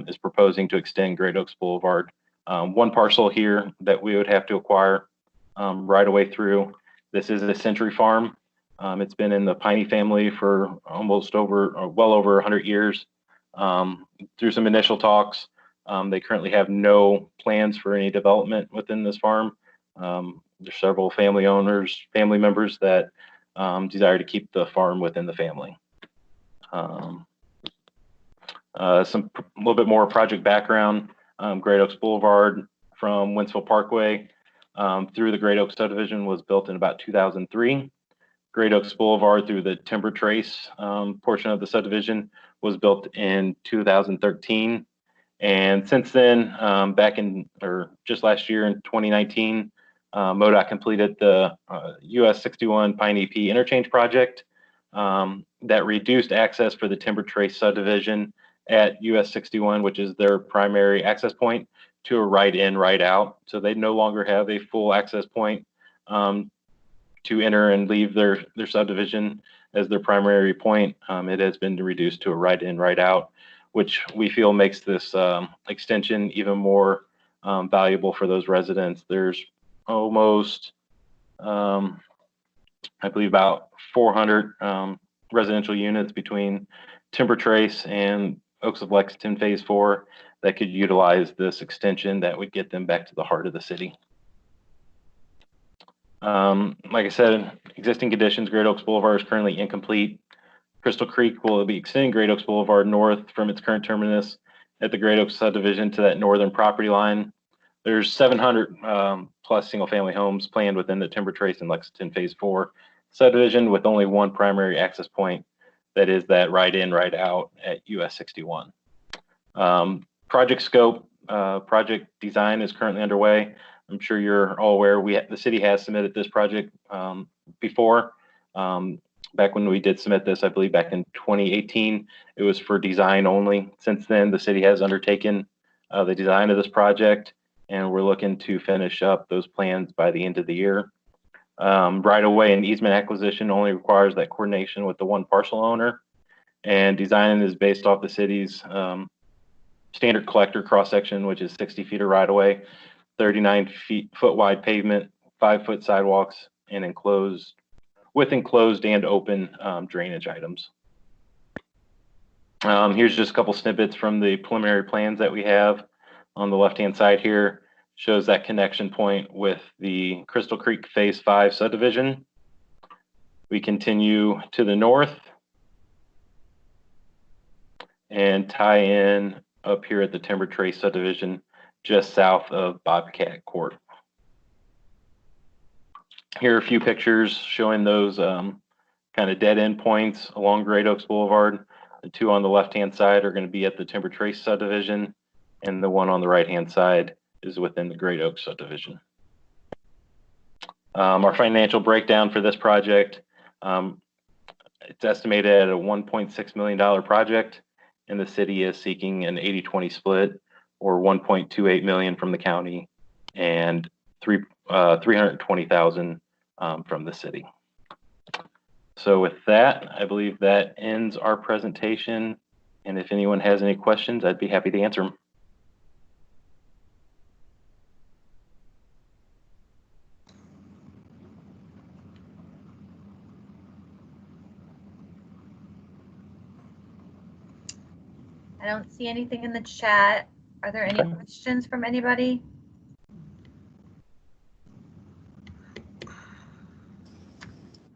is proposing to extend Great Oaks Boulevard. One parcel here that we would have to acquire right away through. This is a Century Farm. It's been in the Piney family for well over 100 years. Through some initial talks, they currently have no plans for any development within this farm. There's several family members that desire to keep the farm within the family. A little bit more project background. Great Oaks Boulevard from Wentzville Parkway through the Great Oaks subdivision was built in about 2003. Great Oaks Boulevard through the Timber Trace portion of the subdivision was built in 2013. And since then, just last year in 2019, MoDOT completed the US 61 Pine EP interchange project that reduced access for the Timber Trace subdivision at US 61, which is their primary access point, to a right in, right out. So they no longer have a full access point to enter and leave their subdivision as their primary point. It has been reduced to a right in, right out, which we feel makes this extension even more valuable for those residents. There's almost, I believe, about 400 residential units between Timber Trace and Oaks of Lexington Phase 4 that could utilize this extension that would get them back to the heart of the city. Like I said, existing conditions, Great Oaks Boulevard is currently incomplete. Crystal Creek will be extending Great Oaks Boulevard north from its current terminus at the Great Oaks subdivision to that northern property line. There's 700 plus single family homes planned within the Timber Trace and Lexington Phase 4 subdivision, with only one primary access point, that is that right in, right out at US 61. Project scope, project design is currently underway. I'm sure you're all aware the city has submitted this project before. Back when we did submit this, I believe back in 2018, it was for design only. Since then, the city has undertaken the design of this project, and we're looking to finish up those plans by the end of the year. Right away and easement acquisition only requires that coordination with the one parcel owner, and design is based off the city's standard collector cross section, which is 60 feet of right of way, 39 foot wide pavement, 5 foot sidewalks, and enclosed and open drainage items. Here's just a couple snippets from the preliminary plans that we have. On the left-hand side here shows that connection point with the Crystal Creek Phase 5 subdivision. We continue to the north and tie in up here at the Timber Trace subdivision just south of Bobcat Court. Here are a few pictures showing those kind of dead end points along Great Oaks Boulevard. The two on the left-hand side are going to be at the Timber Trace subdivision, and the one on the right-hand side is within the Great Oaks subdivision. Our financial breakdown for this project, it's estimated at a $1.6 million project, and the city is seeking an 80-20 split, or $1.28 million from the county and $320,000 from the city. So with that, I believe that ends our presentation. And if anyone has any questions, I'd be happy to answer them. I don't see anything in the chat. Are there any questions from anybody?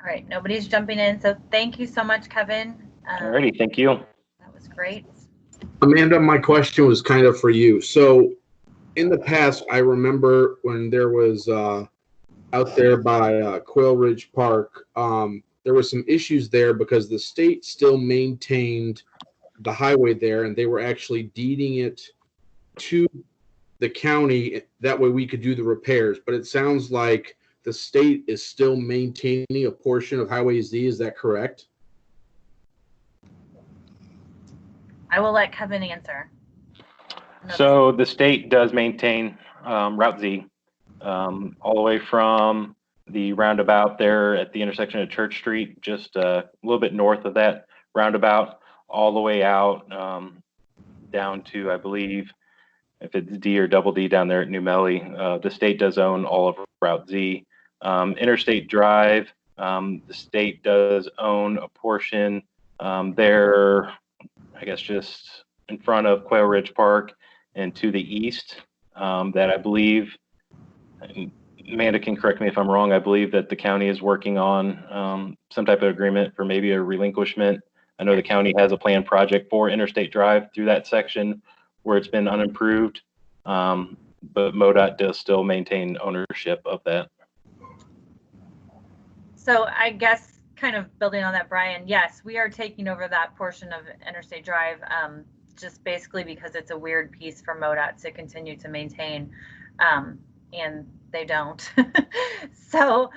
All right, nobody's jumping in, so thank you so much, Kevin. Alrighty, thank you. That was great. Amanda, my question was kind of for you. So in the past, I remember when there was out there by Quail Ridge Park, there were some issues there because the state still maintained the highway there, and they were actually deeding it to the county. That way we could do the repairs. But it sounds like the state is still maintaining a portion of Highway Z. Is that correct? I will let Kevin answer. So the state does maintain Route Z all the way from the roundabout there at the intersection of Church Street, just a little bit north of that roundabout, all the way out down to, I believe, if it's D or double D down there at New Melly. The state does own all of Route Z. Interstate Drive, the state does own a portion there, I guess just in front of Quail Ridge Park and to the east, that I believe Amanda can correct me if I'm wrong. I believe that the county is working on some type of agreement for maybe a relinquishment. I know the county has a planned project for Interstate Drive through that section where it's been unimproved, but MoDOT does still maintain ownership of that. So I guess kind of building on that, Brian, yes, we are taking over that portion of Interstate Drive, just basically because it's a weird piece for MoDOT to continue to maintain, and they don't. So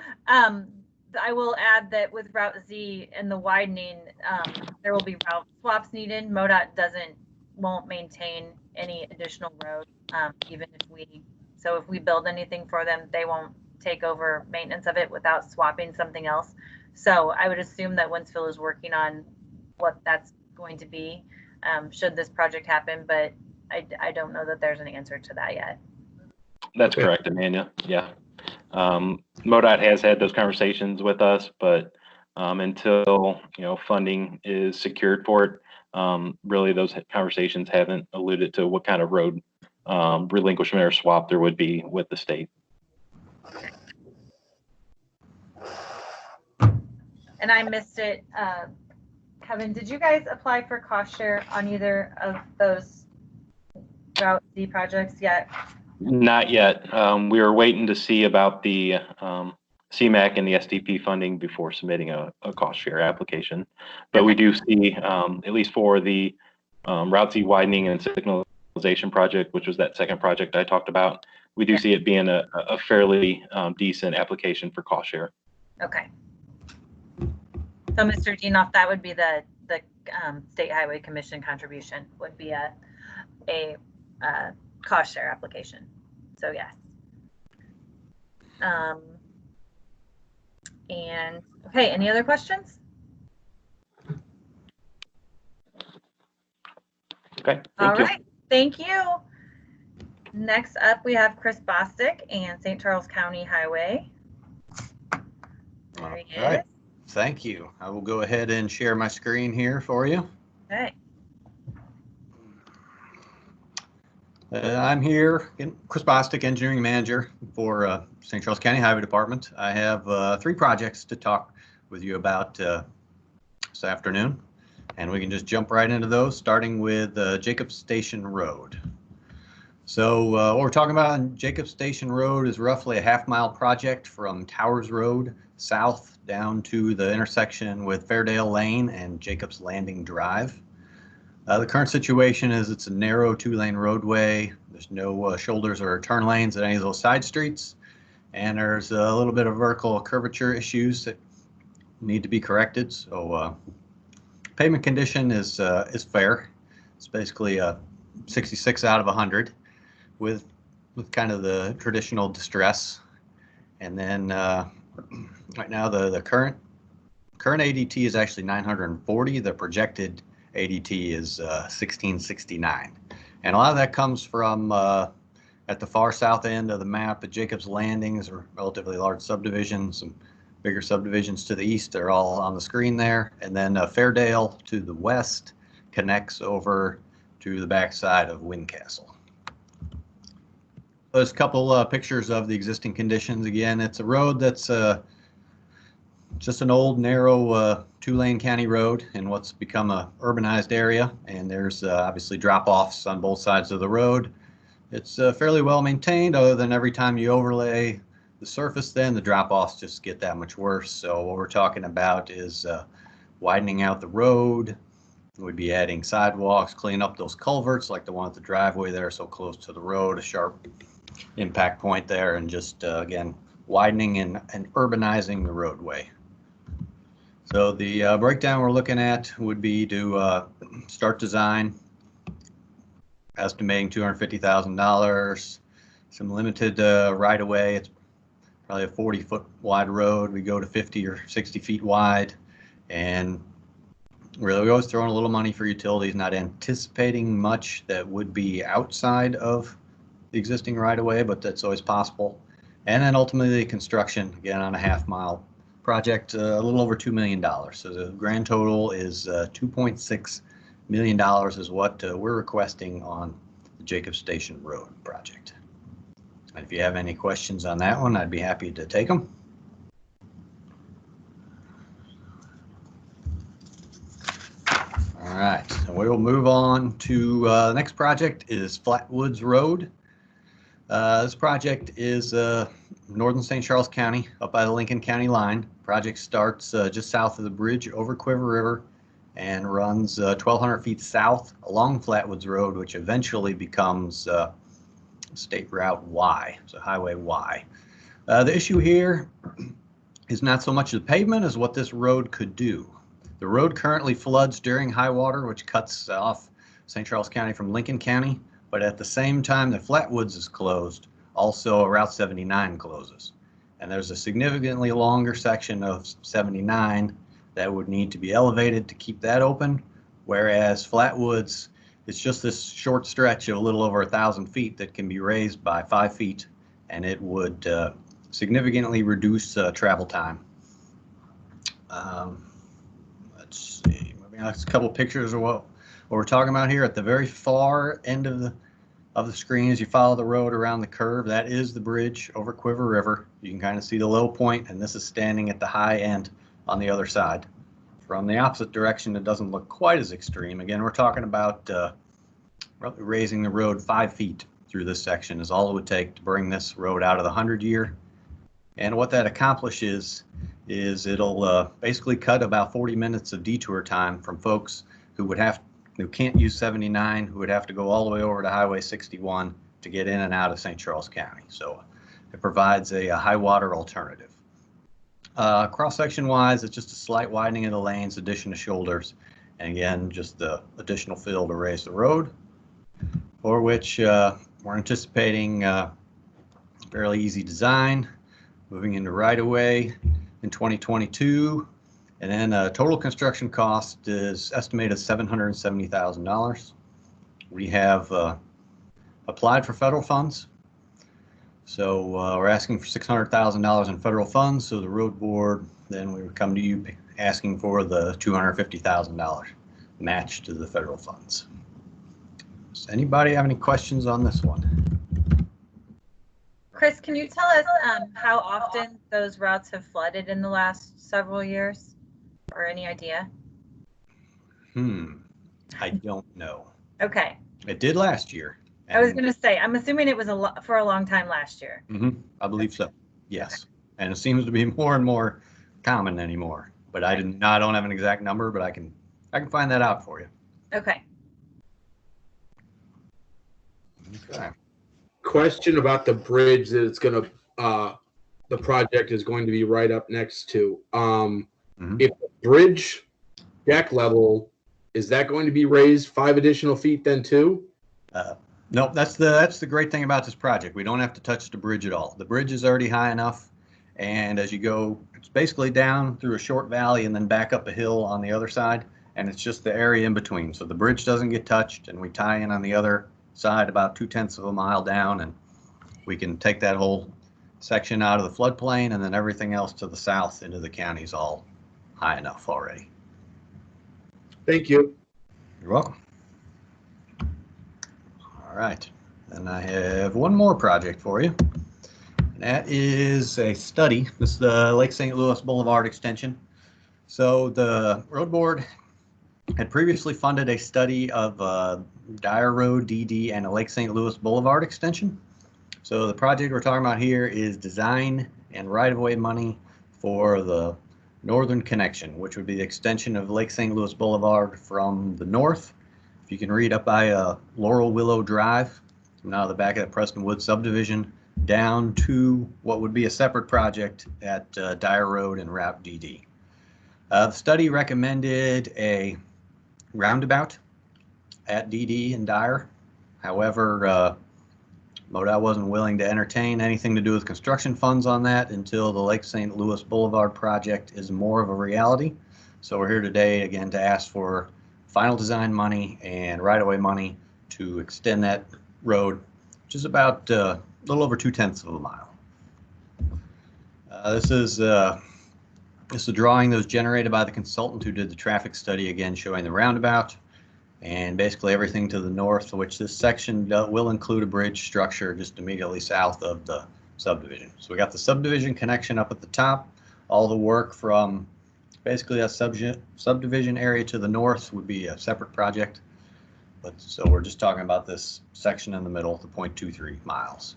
I will add that with Route Z and the widening, there will be route swaps needed. MoDOT won't maintain any additional road, even if we build anything for them, they won't take over maintenance of it without swapping something else. So I would assume that Wentzville is working on what that's going to be, should this project happen, but I don't know that there's an answer to that yet. That's correct, Amanda. Yeah. MoDOT has had those conversations with us, but until funding is secured for it, really those conversations haven't alluded to what kind of road relinquishment or swap there would be with the state. And I missed it. Kevin, did you guys apply for cost share on either of those Route Z projects yet? Not yet. We were waiting to see about the CMAQ and the SDP funding before submitting a cost share application. But we do see, at least for the Route Z widening and signalization project, which was that second project I talked about, we do see it being a fairly decent application for cost share. Okay. So Mr. Dinoff, that would be the State Highway Commission contribution would be a cost share application. So yes. And okay, any other questions? Okay. All right. Thank you. Next up, we have Chris Bostic and St. Charles County Highway. There he is. All right. Thank you. I will go ahead and share my screen here for you. Okay. I'm here, Chris Bostic, Engineering Manager for St. Charles County Highway Department. I have 3 projects to talk with you about this afternoon, and we can just jump right into those, starting with Jacob Station Road. So what we're talking about on Jacob Station Road is roughly a half-mile project from Towers Road south down to the intersection with Fairdale Lane and Jacob's Landing Drive. The current situation is it's a narrow 2-lane roadway. There's no shoulders or turn lanes at any of those side streets. And there's a little bit of vertical curvature issues that need to be corrected. So pavement condition is fair. It's basically a 66 out of 100 with kind of the traditional distress. And then right now the current ADT is actually 940. The projected ADT is 1669, and a lot of that comes from at the far south end of the map at Jacob's Landing is a relatively large subdivision. Some bigger subdivisions to the east are all on the screen there, and then Fairdale to the west connects over to the backside of Windcastle. There's a couple pictures of the existing conditions. Again, it's a road that's just an old narrow 2-lane county road in what's become a urbanized area, and there's obviously drop-offs on both sides of the road. It's fairly well maintained, other than every time you overlay the surface, then the drop-offs just get that much worse. So what we're talking about is widening out the road. We'd be adding sidewalks, cleaning up those culverts like the one at the driveway there, so close to the road, a sharp impact point there, and just again widening and urbanizing the roadway. So the breakdown we're looking at would be to start design, estimating $250,000, some limited right-of-way. It's probably a 40-foot wide road. We go to 50 or 60 feet wide, and really we always throw in a little money for utilities, not anticipating much that would be outside of the existing right-of-way, but that's always possible. And then ultimately construction, again, on a half-mile project, a little over $2 million. So the grand total is $2.6 million is what we're requesting on the Jacob Station Road project. If you have any questions on that one, I'd be happy to take them. All right, so we'll move on to the next project is Flatwoods Road. This project is northern St. Charles County, up by the Lincoln County line. Project starts just south of the bridge over Quiver River and runs 1,200 feet south along Flatwoods Road, which eventually becomes State Route Y, so Highway Y. The issue here is not so much the pavement as what this road could do. The road currently floods during high water, which cuts off St. Charles County from Lincoln County, but at the same time that Flatwoods is closed, also Route 79 closes. And there's a significantly longer section of 79 that would need to be elevated to keep that open, whereas Flatwoods, it's just this short stretch of a little over 1,000 feet that can be raised by 5 feet, and it would significantly reduce travel time. Let's see, maybe a couple pictures of what we're talking about here. At the very far end of the screen, as you follow the road around the curve, that is the bridge over Quiver River. You can kind of see the low point, and this is standing at the high end on the other side. From the opposite direction, it doesn't look quite as extreme. Again, we're talking about raising the road 5 feet through this section is all it would take to bring this road out of the 100-year. And what that accomplishes is it'll basically cut about 40 minutes of detour time from folks who can't use 79, who would have to go all the way over to Highway 61 to get in and out of St. Charles County. So it provides a high water alternative. Cross-section wise, it's just a slight widening of the lanes, addition of shoulders, and again, just the additional fill to raise the road, for which we're anticipating fairly easy design, moving into right-of-way in 2022, and then total construction cost is estimated $770,000. We have applied for federal funds. So we're asking for $600,000 in federal funds. So the road board, then we would come to you asking for the $250,000 match to the federal funds. Does anybody have any questions on this one? Chris, can you tell us how often those routes have flooded in the last several years, or any idea? I don't know. Okay. It did last year. I was going to say, I'm assuming it was for a long time last year. I believe so. Yes. And it seems to be more and more common anymore. But I don't have an exact number, but I can find that out for you. Okay. Okay. Question about the bridge that it's going to, the project is going to be right up next to. If the bridge deck level, is that going to be raised 5 additional feet then too? No, that's the great thing about this project. We don't have to touch the bridge at all. The bridge is already high enough, and as you go, it's basically down through a short valley and then back up a hill on the other side, and it's just the area in between. So the bridge doesn't get touched, and we tie in on the other side about 2/10 of a mile down, and we can take that whole section out of the floodplain, and then everything else to the south into the county is all high enough already. Thank you. You're welcome. All right, and I have one more project for you. And that is a study. This is the Lake St. Louis Boulevard extension. So the road board had previously funded a study of Dyer Road, DD, and a Lake St. Louis Boulevard extension. So the project we're talking about here is design and right-of-way money for the northern connection, which would be the extension of Lake St. Louis Boulevard from the north. If you can read up by Laurel Willow Drive, now the back of the Preston Woods subdivision, down to what would be a separate project at Dyer Road and Route DD. The study recommended a roundabout at DD and Dyer. However, MoDOT wasn't willing to entertain anything to do with construction funds on that until the Lake St. Louis Boulevard project is more of a reality. So we're here today again to ask for final design money and right-of-way money to extend that road, which is about a little over 2/10 of a mile. This is a drawing that was generated by the consultant who did the traffic study, again showing the roundabout. and basically everything to the north, which this section will include a bridge structure just immediately south of the subdivision. So we got the subdivision connection up at the top. All the work from basically that subdivision area to the north would be a separate project. But so we're just talking about this section in the middle, the 0.23 miles.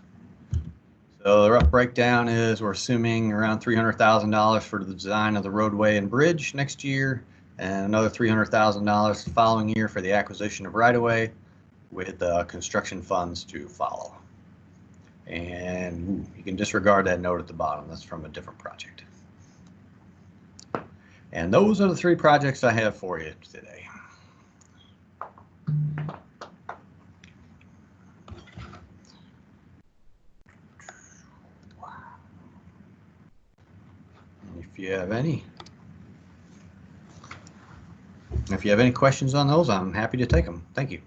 So the rough breakdown is we're assuming around $300,000 for the design of the roadway and bridge next year, and another $300,000 the following year for the acquisition of right-of-way, with construction funds to follow. And you can disregard that note at the bottom. That's from a different project. And those are the 3 projects I have for you today. If you have any questions on those, I'm happy to take them. Thank you.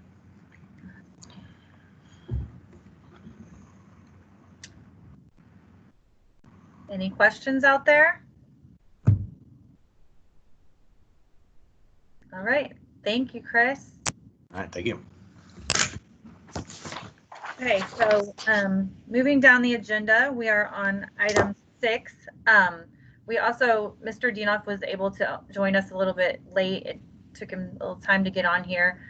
Any questions out there? All right. Thank you, Chris. All right, thank you. Okay, so moving down the agenda, we are on item 6. We also, Mr. Dienoff was able to join us a little bit late. It took him a little time to get on here.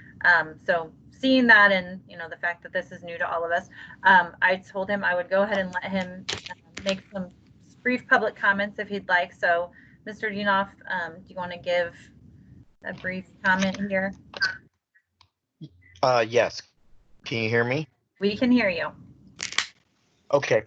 So seeing that, and the fact that this is new to all of us, I told him I would go ahead and let him make some brief public comments if he'd like. So Mr. Dienoff, do you want to give a brief comment here? Yes. Can you hear me? We can hear you. Okay.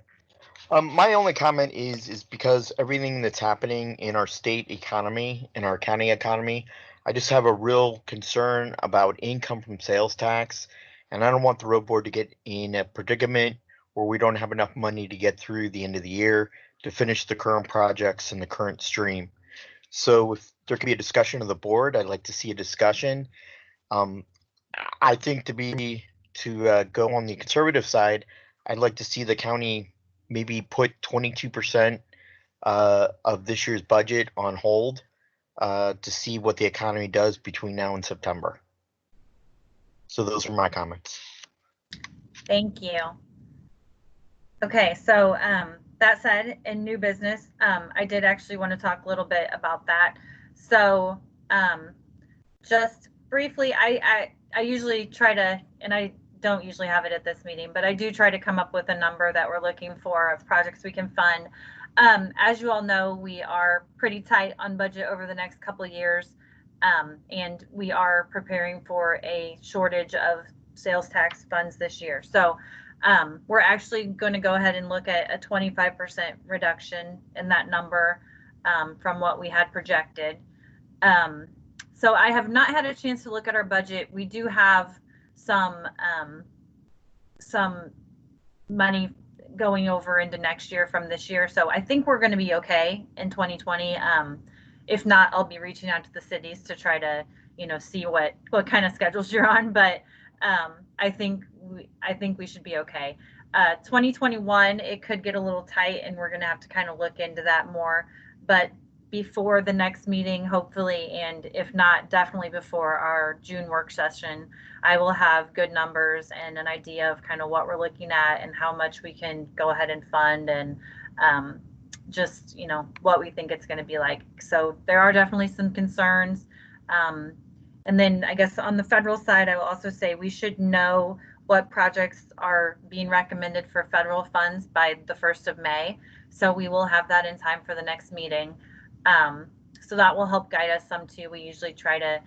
My only comment is because everything that's happening in our state economy, in our county economy, I just have a real concern about income from sales tax, and I don't want the road board to get in a predicament where we don't have enough money to get through the end of the year to finish the current projects in the current stream. So if there could be a discussion of the board, I'd like to see a discussion. I think to go on the conservative side, I'd like to see the county maybe put 22% of this year's budget on hold to see what the economy does between now and September. So those are my comments. Thank you. Okay, so that said, in new business, I did actually want to talk a little bit about that. So just briefly, I usually try to, and I don't usually have it at this meeting, but I do try to come up with a number that we're looking for of projects we can fund. As you all know, we are pretty tight on budget over the next couple of years, and we are preparing for a shortage of sales tax funds this year. So we're actually going to go ahead and look at a 25% reduction in that number from what we had projected. So I have not had a chance to look at our budget. We do have some money going over into next year from this year. So I think we're going to be okay in 2020. If not, I'll be reaching out to the cities to try to, see what kind of schedules you're on. But I think we should be okay. 2021, it could get a little tight, and we're going to have to kind of look into that more. But before the next meeting, hopefully, and if not, definitely before our June work session, I will have good numbers and an idea of kind of what we're looking at and how much we can go ahead and fund, and just, what we think it's going to be like. So there are definitely some concerns. And then I guess on the federal side, I will also say we should know what projects are being recommended for federal funds by the 1st of May. So we will have that in time for the next meeting. So that will help guide us some too. We usually try to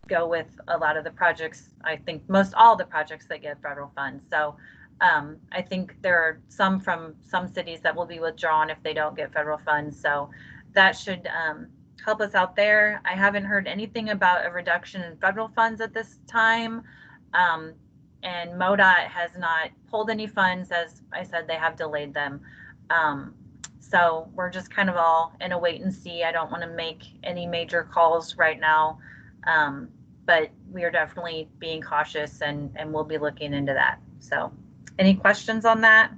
go with a lot of the projects, I think most all the projects that get federal funds. So I think there are some from some cities that will be withdrawn if they don't get federal funds. So that should help us out there. I haven't heard anything about a reduction in federal funds at this time. And MoDOT has not pulled any funds. As I said, they have delayed them. So we're just kind of all in a wait and see. I don't want to make any major calls right now, but we are definitely being cautious, and we'll be looking into that. So any questions on that?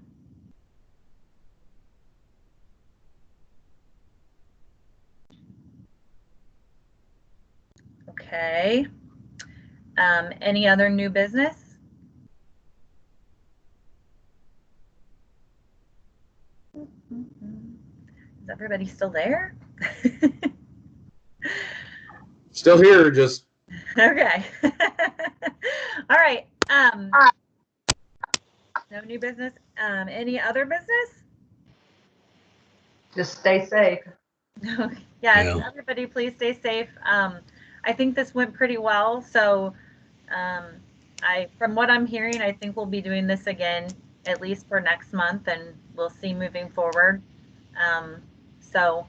Okay. Any other new business? Is everybody still there? Still here, just Okay. All right. No new business. Any other business? Just stay safe. Yes, Yeah. everybody please stay safe. I think this went pretty well. So from what I'm hearing, I think we'll be doing this again at least for next month, and we'll see moving forward. So,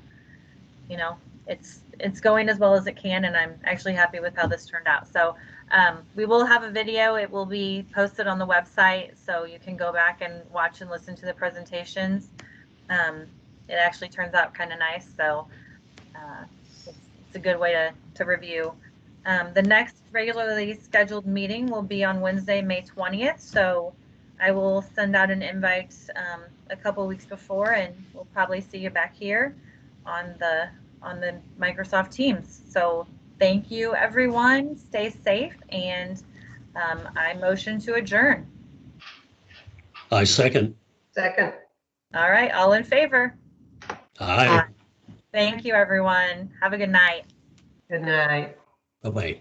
you know, it's going as well as it can, and I'm actually happy with how this turned out. So we will have a video. It will be posted on the website, so you can go back and watch and listen to the presentations. It actually turns out kind of nice, so it's a good way to review. The next regularly scheduled meeting will be on Wednesday, May 20th, so I will send out an invite a couple weeks before, and we'll probably see you back here on the Microsoft Teams. So thank you, everyone. Stay safe, and I motion to adjourn. I second. Second. All right, all in favor? Aye. Thank you, everyone. Have a good night. Good night. Bye-bye.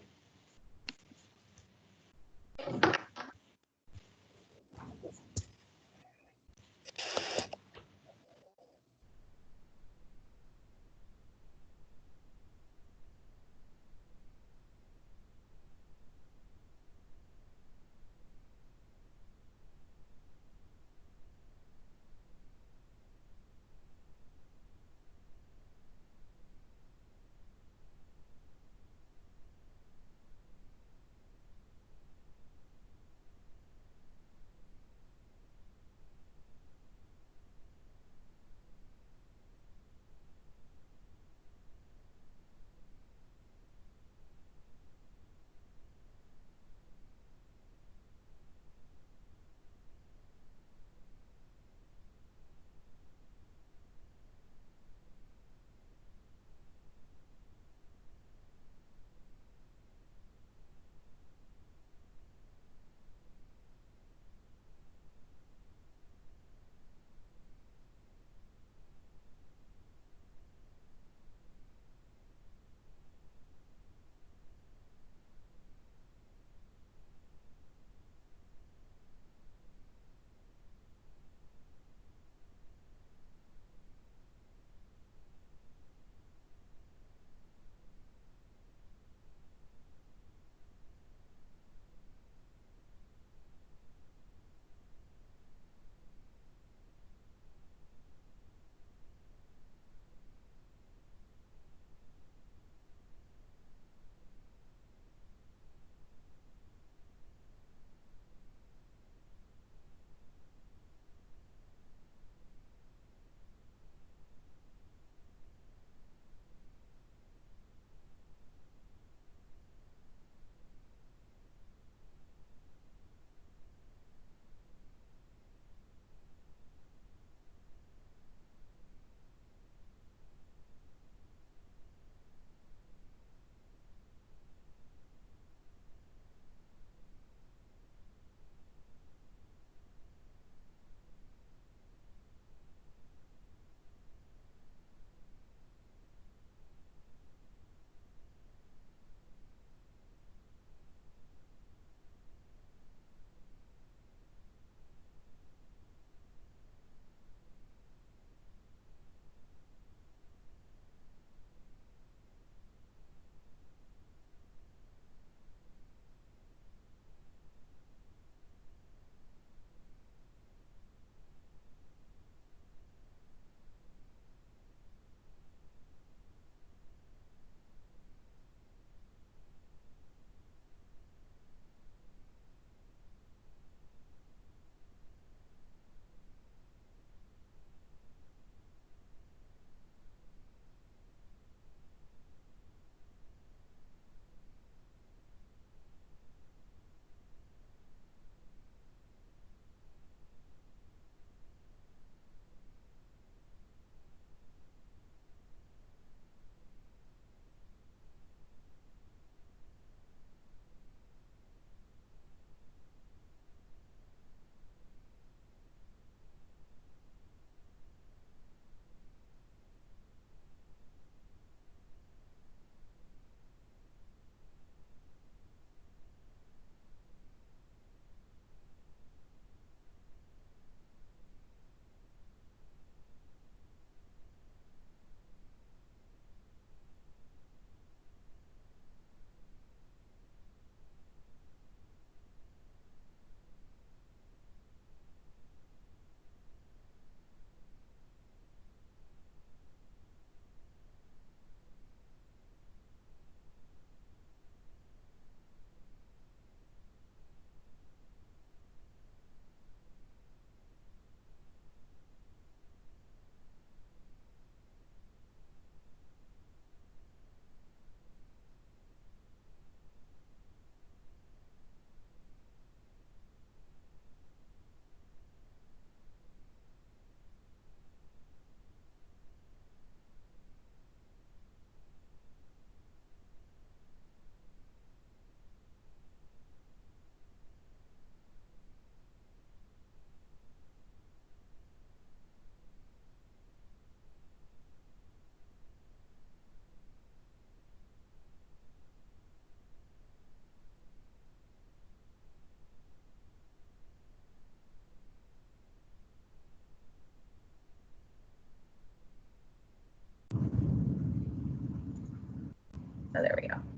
Oh, there we go.